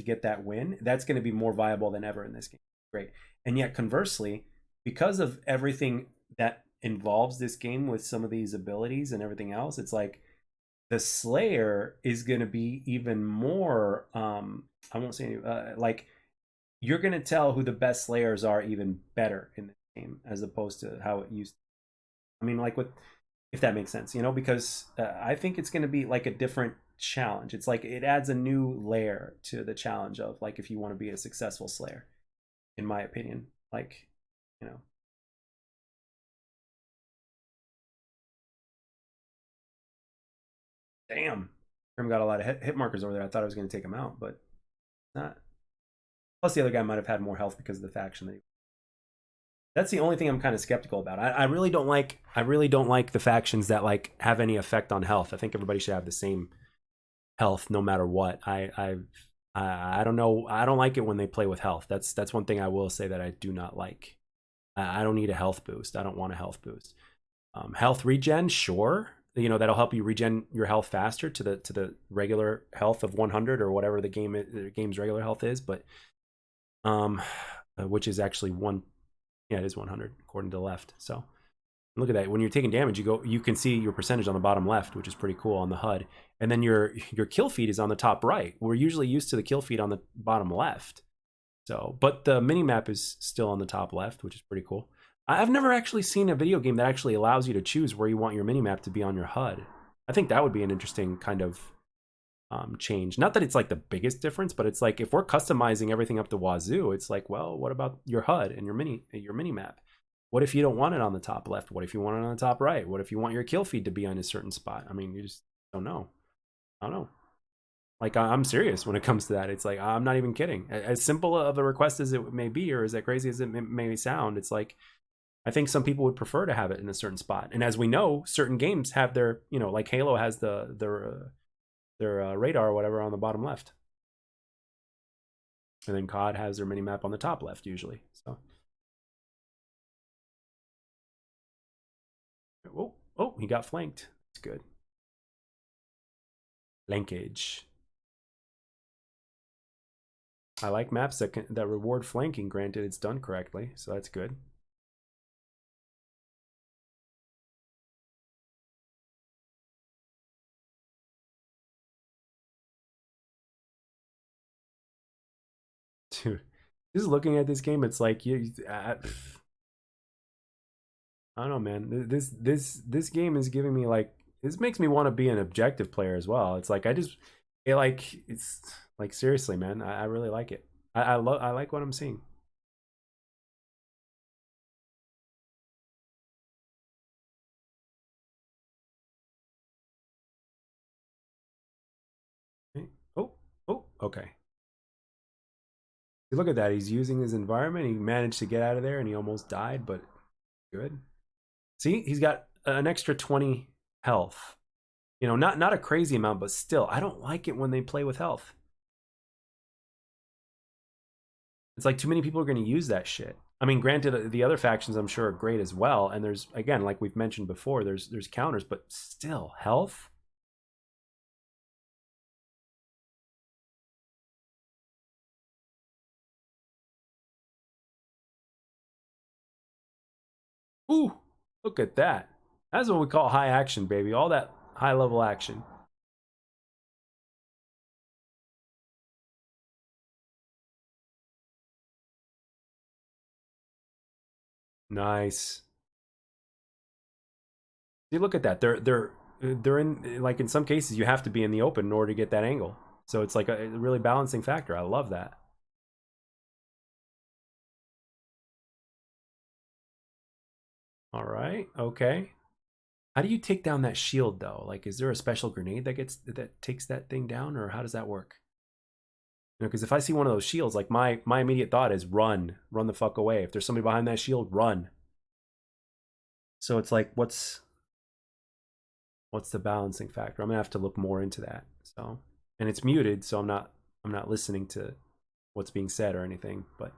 get that win, that's going to be more viable than ever in this game. Great. And yet conversely, because of everything that involves this game with some of these abilities and everything else, it's like the Slayer is going to be even more I won't say any, like you're going to tell who the best Slayers are even better in the game as opposed to how it used to. I mean, like with if that makes sense, because I think it's going to be like a different challenge. It's like it adds a new layer to the challenge of like if you want to be a successful Slayer, in my opinion. Like, you know, damn, Grim got a lot of hit markers over there. I thought I was going to take him out, but not. Plus, the other guy might have had more health because of the faction that he. That's the only thing I'm kind of skeptical about. I really don't like. I really don't like the factions that like have any effect on health. I think everybody should have the same health no matter what. I don't know. I don't like it when they play with health. That's one thing I will say that I do not like. I don't need a health boost. I don't want a health boost. Health regen, sure. That'll help you regen your health faster to the regular health of 100 or whatever the game's regular health is, but which is actually one. Yeah, it is 100 according to the left. So look at that. When you're taking damage, you can see your percentage on the bottom left, which is pretty cool on the HUD. And then your kill feed is on the top right. We're usually used to the kill feed on the bottom left. So, but the mini map is still on the top left, which is pretty cool. I've never actually seen a video game that actually allows you to choose where you want your mini map to be on your HUD. I think that would be an interesting kind of change. Not that it's like the biggest difference, but it's like if we're customizing everything up to wazoo, it's like, well, what about your HUD and your mini map? What if you don't want it on the top left? What if you want it on the top right? What if you want your kill feed to be on a certain spot? I mean, you just don't know. I don't know. Like I'm serious when it comes to that. It's like I'm not even kidding. As simple of a request as it may be, or as that crazy as it may sound, it's like I think some people would prefer to have it in a certain spot. And as we know, certain games have their, like Halo has their radar or whatever on the bottom left, and then COD has their mini map on the top left usually. So, oh, he got flanked. That's good. Flankage. I like maps that reward flanking, granted it's done correctly, so that's good. Dude, just looking at this game, it's like I don't know, man. This game is giving me like, this makes me want to be an objective player as well. It's like it's like seriously, man. I really like it. I like what I'm seeing. Oh, oh, okay. Look at that. He's using his environment. He managed to get out of there and he almost died, but good. See, he's got an extra 20 health. You know, not a crazy amount, but still, I don't like it when they play with health. It's like too many people are going to use that shit. I mean, granted, the other factions I'm sure are great as well, and there's, again, like we've mentioned before, there's counters, but still, health. Ooh, look at that. That's what we call high action, baby. All that high level action. Nice. See, look at that. They're in, like, in some cases you have to be in the open in order to get that angle. So it's like a really balancing factor. I love that. All right. Okay. How do you take down that shield though? Like, is there a special grenade that takes that thing down, or how does that work? You know, because if I see one of those shields, like my immediate thought is run the fuck away. If there's somebody behind that shield, run. So it's like, what's the balancing factor? I'm gonna have to look more into that. So, and it's muted, so I'm not listening to what's being said or anything, but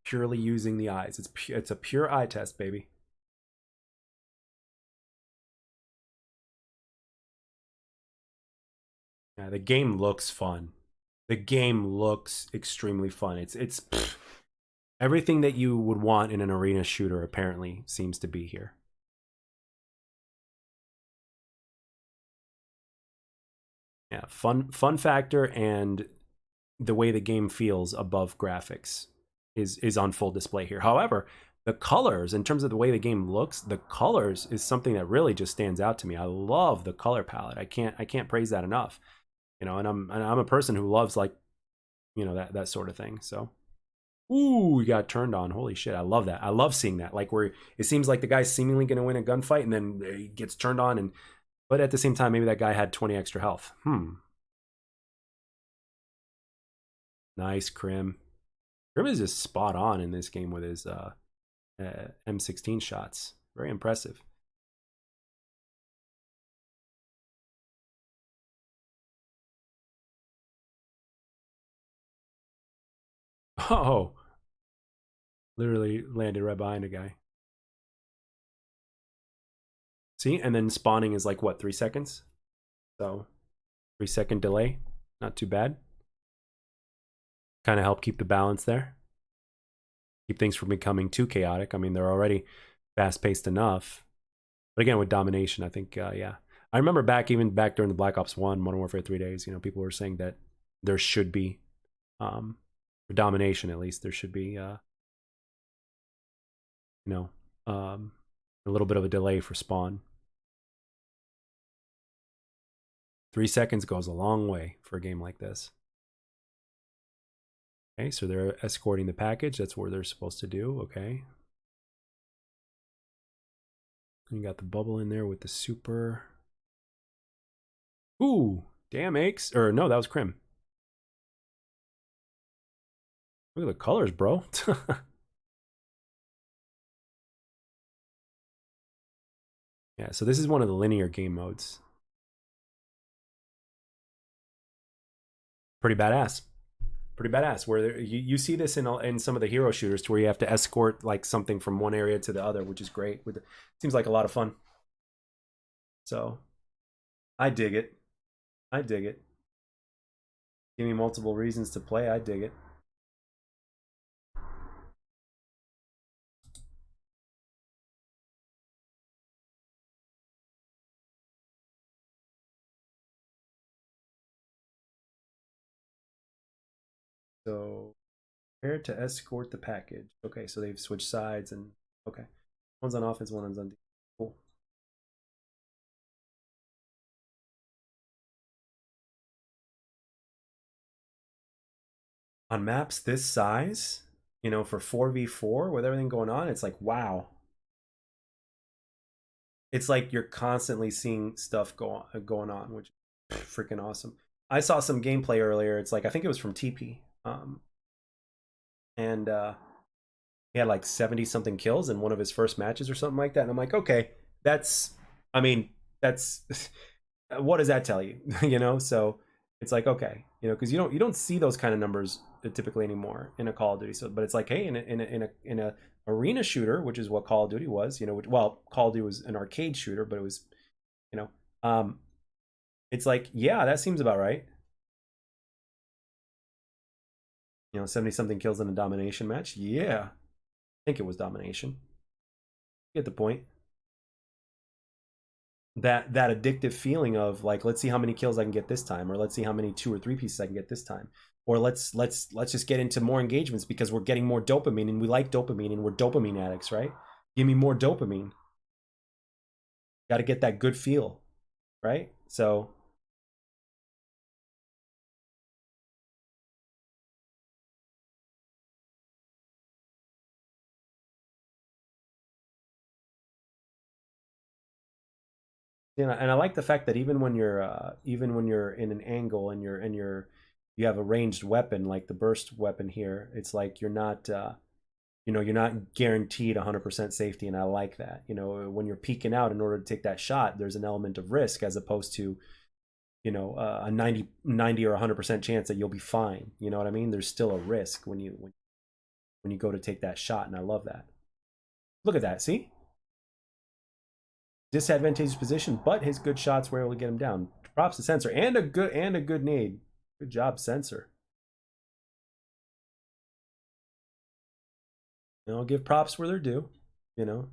purely using the eyes. It's a pure eye test, baby. Yeah, the game looks fun. The game looks extremely fun. It's everything that you would want in an arena shooter apparently seems to be here. Yeah, fun factor and the way the game feels above graphics is on full display here. However, the colors, in terms of the way the game looks, the colors is something that really just stands out to me. I love the color palette. I can't praise that enough. You know, and I'm a person who loves, like, you know, that sort of thing. So, ooh, we got turned on. Holy shit, I love that. I love seeing that. Like, where it seems like the guy's seemingly going to win a gunfight, and then he gets turned on, and but at the same time, maybe that guy had 20 extra health. Nice, Crim. Crim is just spot on in this game with his M16 shots. Very impressive. Oh, literally landed right behind a guy. See, and then spawning is like what, 3 seconds? So 3 second delay, not too bad. Kind of help keep the balance there. Keep things from becoming too chaotic. I mean, they're already fast paced enough. But again, with domination, I think, yeah. I remember even back during the Black Ops 1, Modern Warfare 3 days, you know, people were saying that there should be, for domination at least, there should be, you know, a little bit of a delay for spawn. 3 seconds goes a long way for a game like this. Okay, so they're escorting the package. That's what they're supposed to do. Okay. You got the bubble in there with the super. Ooh, damn aches. Or no, that was Crim. Look at the colors, bro. Yeah, so this is one of the linear game modes. Pretty badass. Pretty badass. Where you see this in some of the hero shooters, to where you have to escort like something from one area to the other, which is great. Seems like a lot of fun. So I dig it. I dig it. Give me multiple reasons to play. I dig it. So prepare to escort the package. Okay, so they've switched sides and okay. One's on offense, one's on defense. Cool. On maps this size, you know, for 4v4 with everything going on, it's like wow. It's like you're constantly seeing stuff going on, which is freaking awesome. I saw some gameplay earlier. It's like I think it was from TP, and he had like 70 something kills in one of his first matches or something like that. And I'm like, okay, that's, I mean, that's what does that tell you? You know, so it's like okay, you know, because you don't see those kind of numbers typically anymore in a Call of Duty. So, but it's like, hey, in a arena shooter, which is what Call of Duty was, you know, well, Call of Duty was an arcade shooter, but it was, you know, it's like, yeah, that seems about right. You know, 70 something kills in a domination match. Yeah, I think it was domination. Get the point. That addictive feeling of like, let's see how many kills I can get this time, or let's see how many 2 or 3 pieces I can get this time, or let's just get into more engagements because we're getting more dopamine and we like dopamine and we're dopamine addicts, right? Give me more dopamine. Got to get that good feel, right? So you know, and I like the fact that even when you're in an angle and you have a ranged weapon like the burst weapon here, it's like you're not you know, you're not guaranteed 100% safety, and I like that. You know, when you're peeking out in order to take that shot, there's an element of risk as opposed to, you know, a 90 or 100% chance that you'll be fine. You know what I mean? There's still a risk when you go to take that shot, and I love that. Look at that. See, disadvantageous position, but his good shots were able to get him down. Props to Sensor and a good nade. Good job, Sensor. You know, give props where they're due. You know.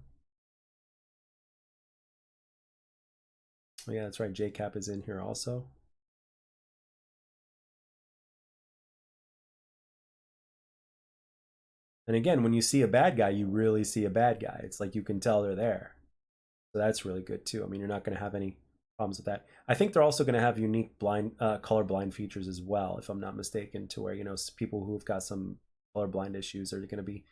Oh, yeah, that's right. JCap is in here also. And again, when you see a bad guy, you really see a bad guy. It's like you can tell they're there. So that's really good too. I mean, you're not going to have any problems with that. I think they're also going to have unique color blind features as well, if I'm not mistaken, to where, you know, people who've got some color blind issues are going to be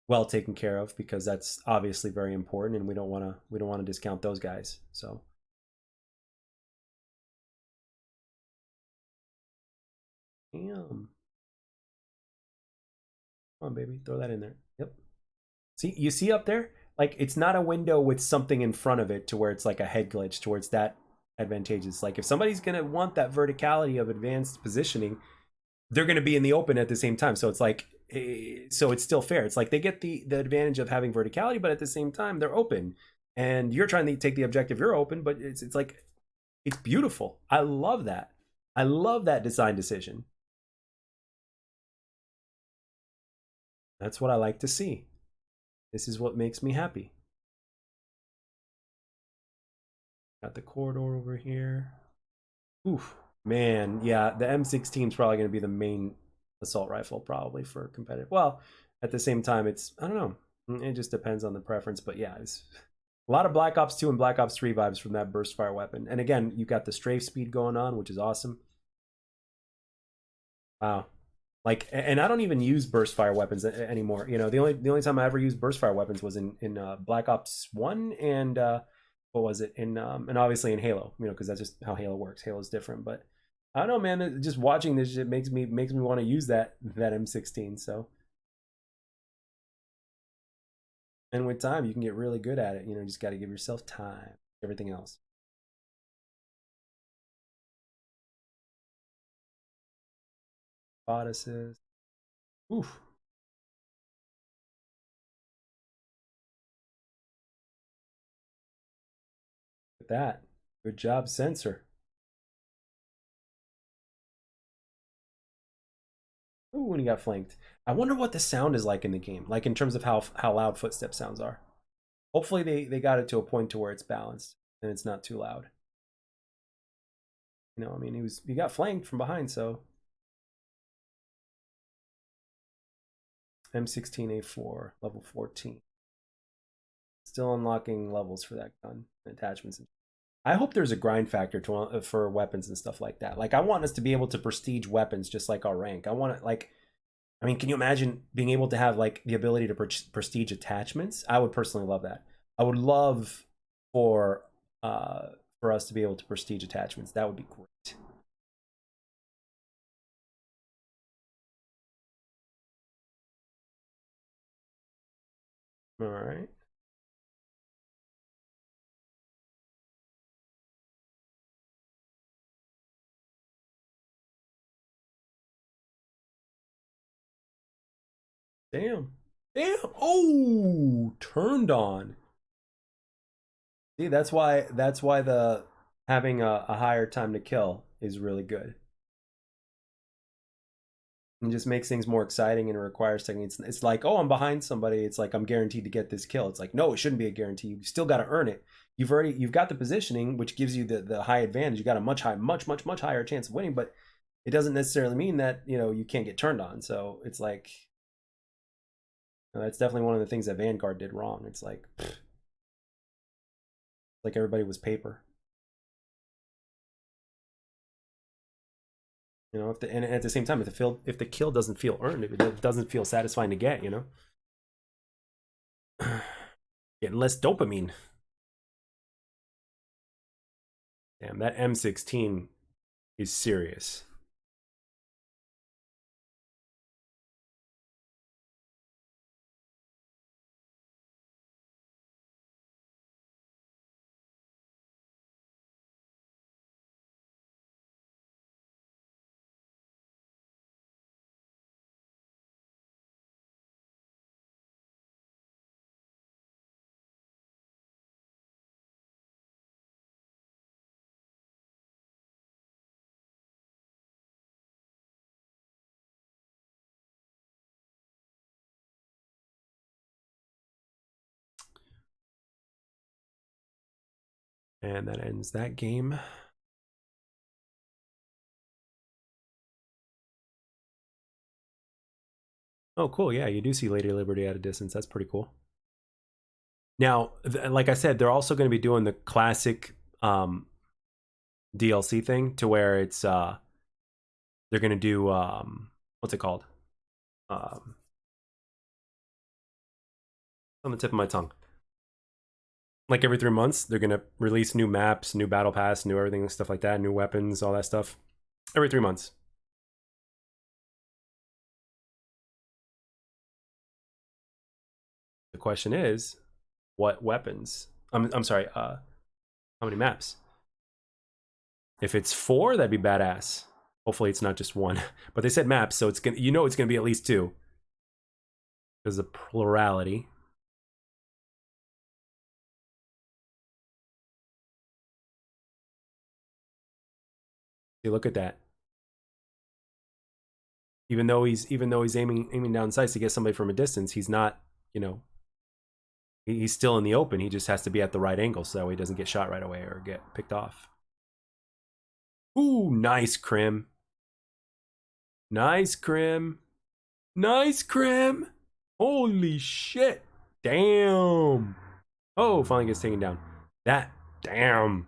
well taken care of, because that's obviously very important, and we don't want to discount those guys. So damn, come on, baby, throw that in there. Yep. See, you see up there, like it's not a window with something in front of it to where it's like a head glitch towards that advantageous. Like if somebody's gonna want that verticality of advanced positioning, they're gonna be in the open at the same time. So it's like, so it's still fair. It's like they get the advantage of having verticality, but at the same time they're open, and you're trying to take the objective. You're open, but it's like it's beautiful. I love that. I love that design decision. That's what I like to see. This is what makes me happy. Got the corridor over here. Oof, man, yeah, the M16 is probably going to be the main assault rifle probably for competitive. Well, at the same time, it's, I don't know. It just depends on the preference, but yeah, it's a lot of Black Ops 2 and Black Ops 3 vibes from that burst fire weapon. And again, you got the strafe speed going on, which is awesome. Wow. Like, and I don't even use burst fire weapons anymore. You know, the only time I ever used burst fire weapons was in Black Ops 1 and what was it, in and obviously in Halo, you know, because that's just how Halo works. Halo's different, but I don't know, man. Just watching this shit makes me want to use that M16. So, and with time, you can get really good at it. You know, you just got to give yourself time. Everything else, bodices. Oof, look at that. Good job, Sensor. Ooh, when he got flanked. I wonder what the sound is like in the game, like in terms of how loud footstep sounds are. Hopefully they got it to a point to where it's balanced and it's not too loud. You know, I mean, he got flanked from behind, so M16A4 level 14. Still unlocking levels for that gun and attachments. I hope there's a grind factor for weapons and stuff like that. Like I want us to be able to prestige weapons just like our rank. I want it like I mean, can you imagine being able to have like the ability to prestige attachments? I would personally love that. I would love for uh for us to be able to prestige attachments. That would be great. All right. Damn. Damn. Oh, turned on. See, that's why the having a higher time to kill is really good. And just makes things more exciting and it requires technique. It's like, oh, I'm behind somebody. It's like I'm guaranteed to get this kill. It's like, no, it shouldn't be a guarantee. You still got to earn it. You've got the positioning, which gives you the high advantage. You got a much higher chance of winning, but it doesn't necessarily mean that you can't get turned on. So it's like that's definitely one of the things that Vanguard did wrong. It's like everybody was paper. And at the same time, if the kill doesn't feel earned, if it doesn't feel satisfying to get, getting less dopamine. Damn, that M16 is serious. And that ends that game. Oh, cool. Yeah, you do see Lady Liberty at a distance. That's pretty cool. Now, like I said, they're also going to be doing the classic DLC thing to where it's they're going to do what's it called? Um, on the tip of my tongue. Like every 3 months, they're going to release new maps, new battle pass, new everything, stuff like that, new weapons, all that stuff. Every 3 months. The question is, what weapons? I'm sorry. How many maps? If it's 4, that'd be badass. Hopefully, it's not just 1. But they said maps, so it's gonna it's gonna be at least 2 because the plurality. You look at that. Even though he's aiming down sights to get somebody from a distance, he's not. He's still in the open. He just has to be at the right angle so that way he doesn't get shot right away or get picked off. Ooh, nice Crim. Nice Crim. Nice Crim. Holy shit. Damn. Oh, finally gets taken down. That, damn.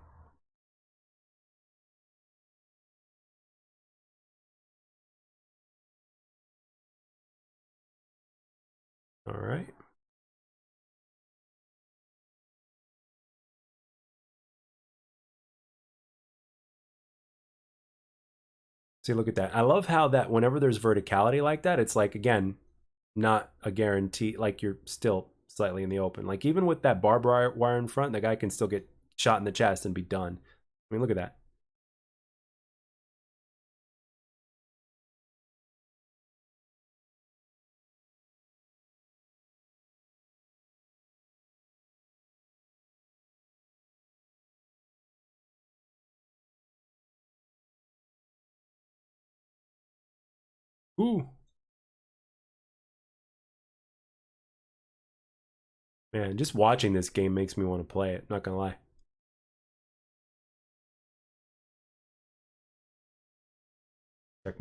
All right. See, look at that. I love how that whenever there's verticality like that, it's like, again, not a guarantee. Like you're still slightly in the open. Like even with that barbed wire in front, the guy can still get shot in the chest and be done. I mean, look at that. Ooh. Man, just watching this game makes me want to play it, not gonna lie. Check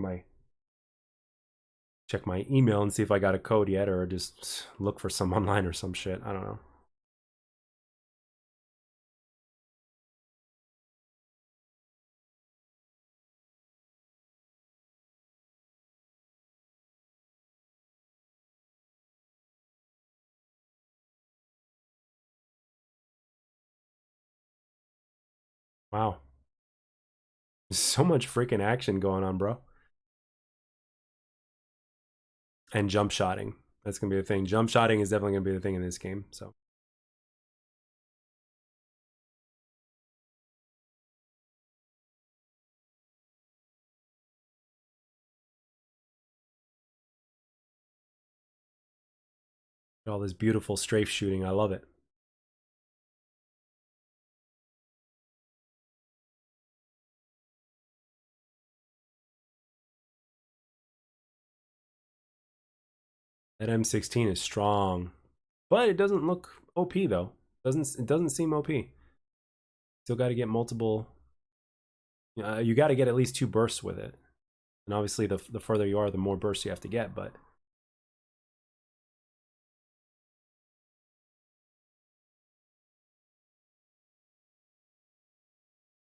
my email and see if I got a code yet, or just look for some online or some shit. I don't know. Wow. There's so much freaking action going on, bro. And jump shotting. That's gonna be the thing. Jump shotting is definitely gonna be the thing in this game. So all this beautiful strafe shooting. I love it. That M16 is strong, but it doesn't look OP though. It doesn't seem OP. Still got to get multiple. You got to get at least 2 bursts with it, and obviously the further you are, the more bursts you have to get. But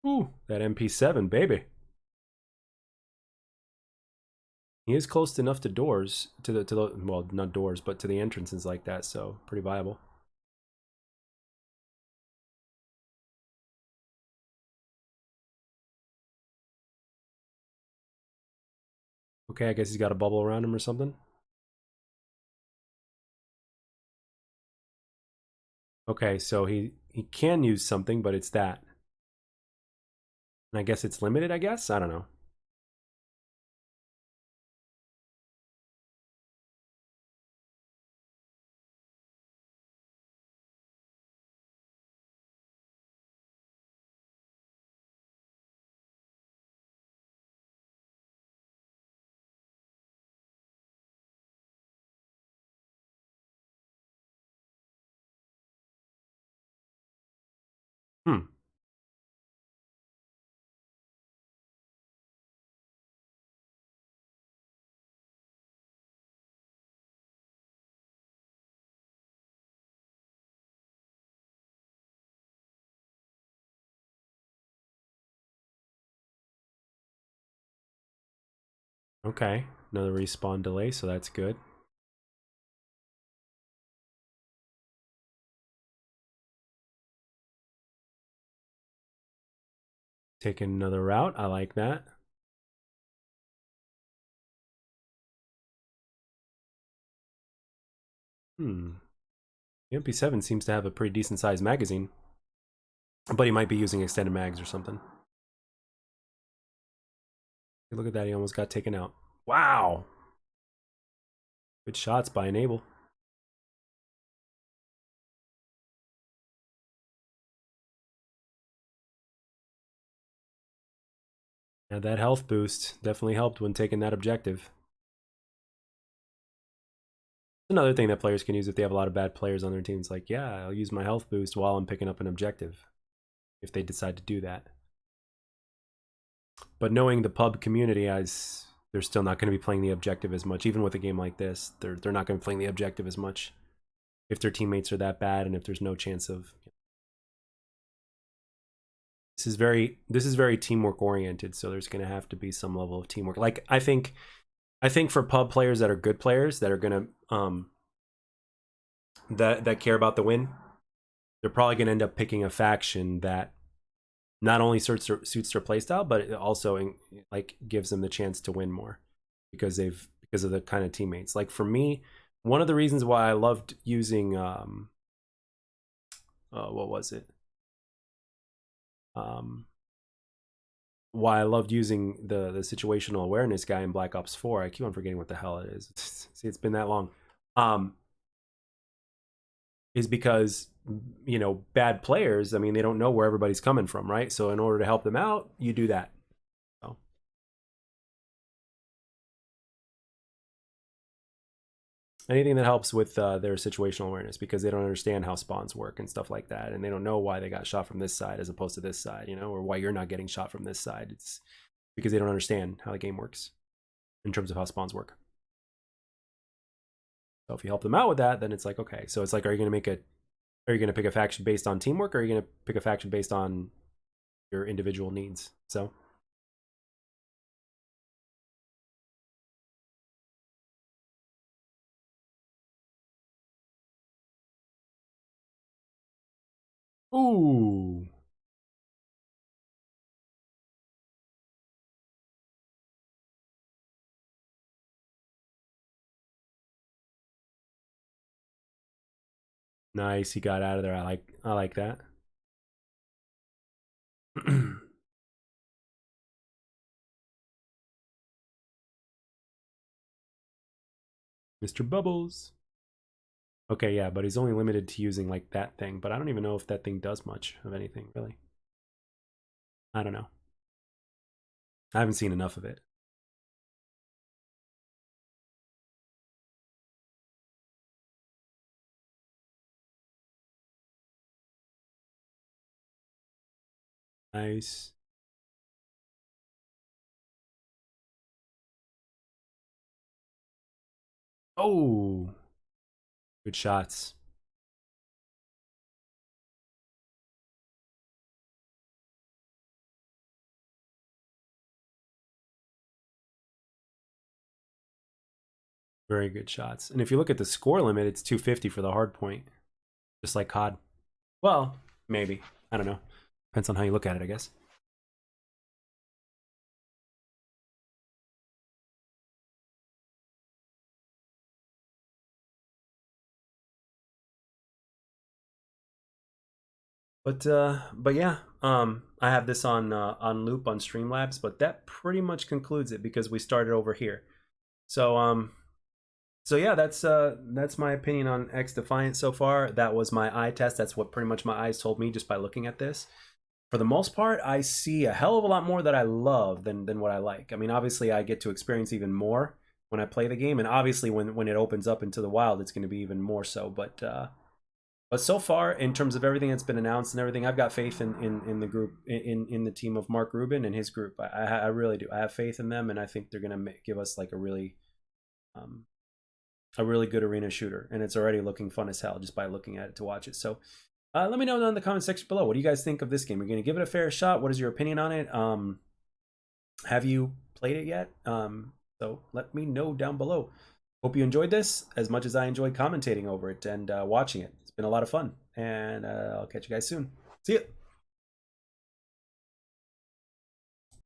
ooh, that MP7, baby. He is close enough to doors, to the well, not doors, but to the entrances like that. So pretty viable. Okay, I guess he's got a bubble around him or something. Okay, so he can use something, but it's that. And I guess it's limited, I guess? I don't know. Hmm. Okay. Another respawn delay, so that's good. Taking another route. I like that. Hmm. The MP7 seems to have a pretty decent sized magazine. But he might be using extended mags or something. Look at that, he almost got taken out. Wow. Good shots by Enable. And that health boost definitely helped when taking that objective. Another thing that players can use if they have a lot of bad players on their teams, like, yeah, I'll use my health boost while I'm picking up an objective, if they decide to do that. But knowing the pub community, as they're still not going to be playing the objective as much, even with a game like this, they're not going to be playing the objective as much if their teammates are that bad and if there's no chance of. This is very teamwork oriented, so there's going to have to be some level of teamwork. Like I think for pub players that are good players that are going to that care about the win, they're probably going to end up picking a faction that not only suits their playstyle, but it also like gives them the chance to win more because of the kind of teammates. Like for me, one of the reasons why I loved using what was it? Why I loved using the situational awareness guy in Black Ops 4. I keep on forgetting what the hell it is. See, it's been that long. Is because, you know, bad players, I mean, they don't know where everybody's coming from, right? So in order to help them out, you do that. So. Anything that helps with their situational awareness, because they don't understand how spawns work and stuff like that, and they don't know why they got shot from this side as opposed to this side, you know, or why you're not getting shot from this side. It's because they don't understand how the game works in terms of how spawns work. So if you help them out with that, then it's like, okay, so it's like, are you going to pick a faction based on teamwork, or are you going to pick a faction based on your individual needs? So ooh, nice, he got out of there. I like that. Mr. Bubbles. Okay, yeah, but he's only limited to using like that thing, but I don't even know if that thing does much of anything, really. I don't know. I haven't seen enough of it. Nice. Oh, good shots. Very good shots. And if you look at the score limit, it's 250 for the hard point, just like COD. Well, maybe. I don't know. Depends on how you look at it, I guess. But yeah, I have this on loop on Streamlabs, but that pretty much concludes it because we started over here. So so yeah, that's my opinion on XDefiant so far. That was my eye test. That's what pretty much my eyes told me just by looking at this. For the most part, I see a hell of a lot more that I love than what I like. I mean, obviously, I get to experience even more when I play the game, and obviously, when it opens up into the wild, it's going to be even more so. But so far, in terms of everything that's been announced and everything, I've got faith in the group, in the team of Mark Rubin and his group. I really do. I have faith in them, and I think they're going to give us like um, a really good arena shooter, and it's already looking fun as hell just by looking at it to watch it. So let me know down in the comment section below. What do you guys think of this game? You're going to give it a fair shot? What is your opinion on it? Have you played it yet? So let me know down below. Hope you enjoyed this as much as I enjoyed commentating over it and watching it. It's been a lot of fun, and I'll catch you guys soon. See ya.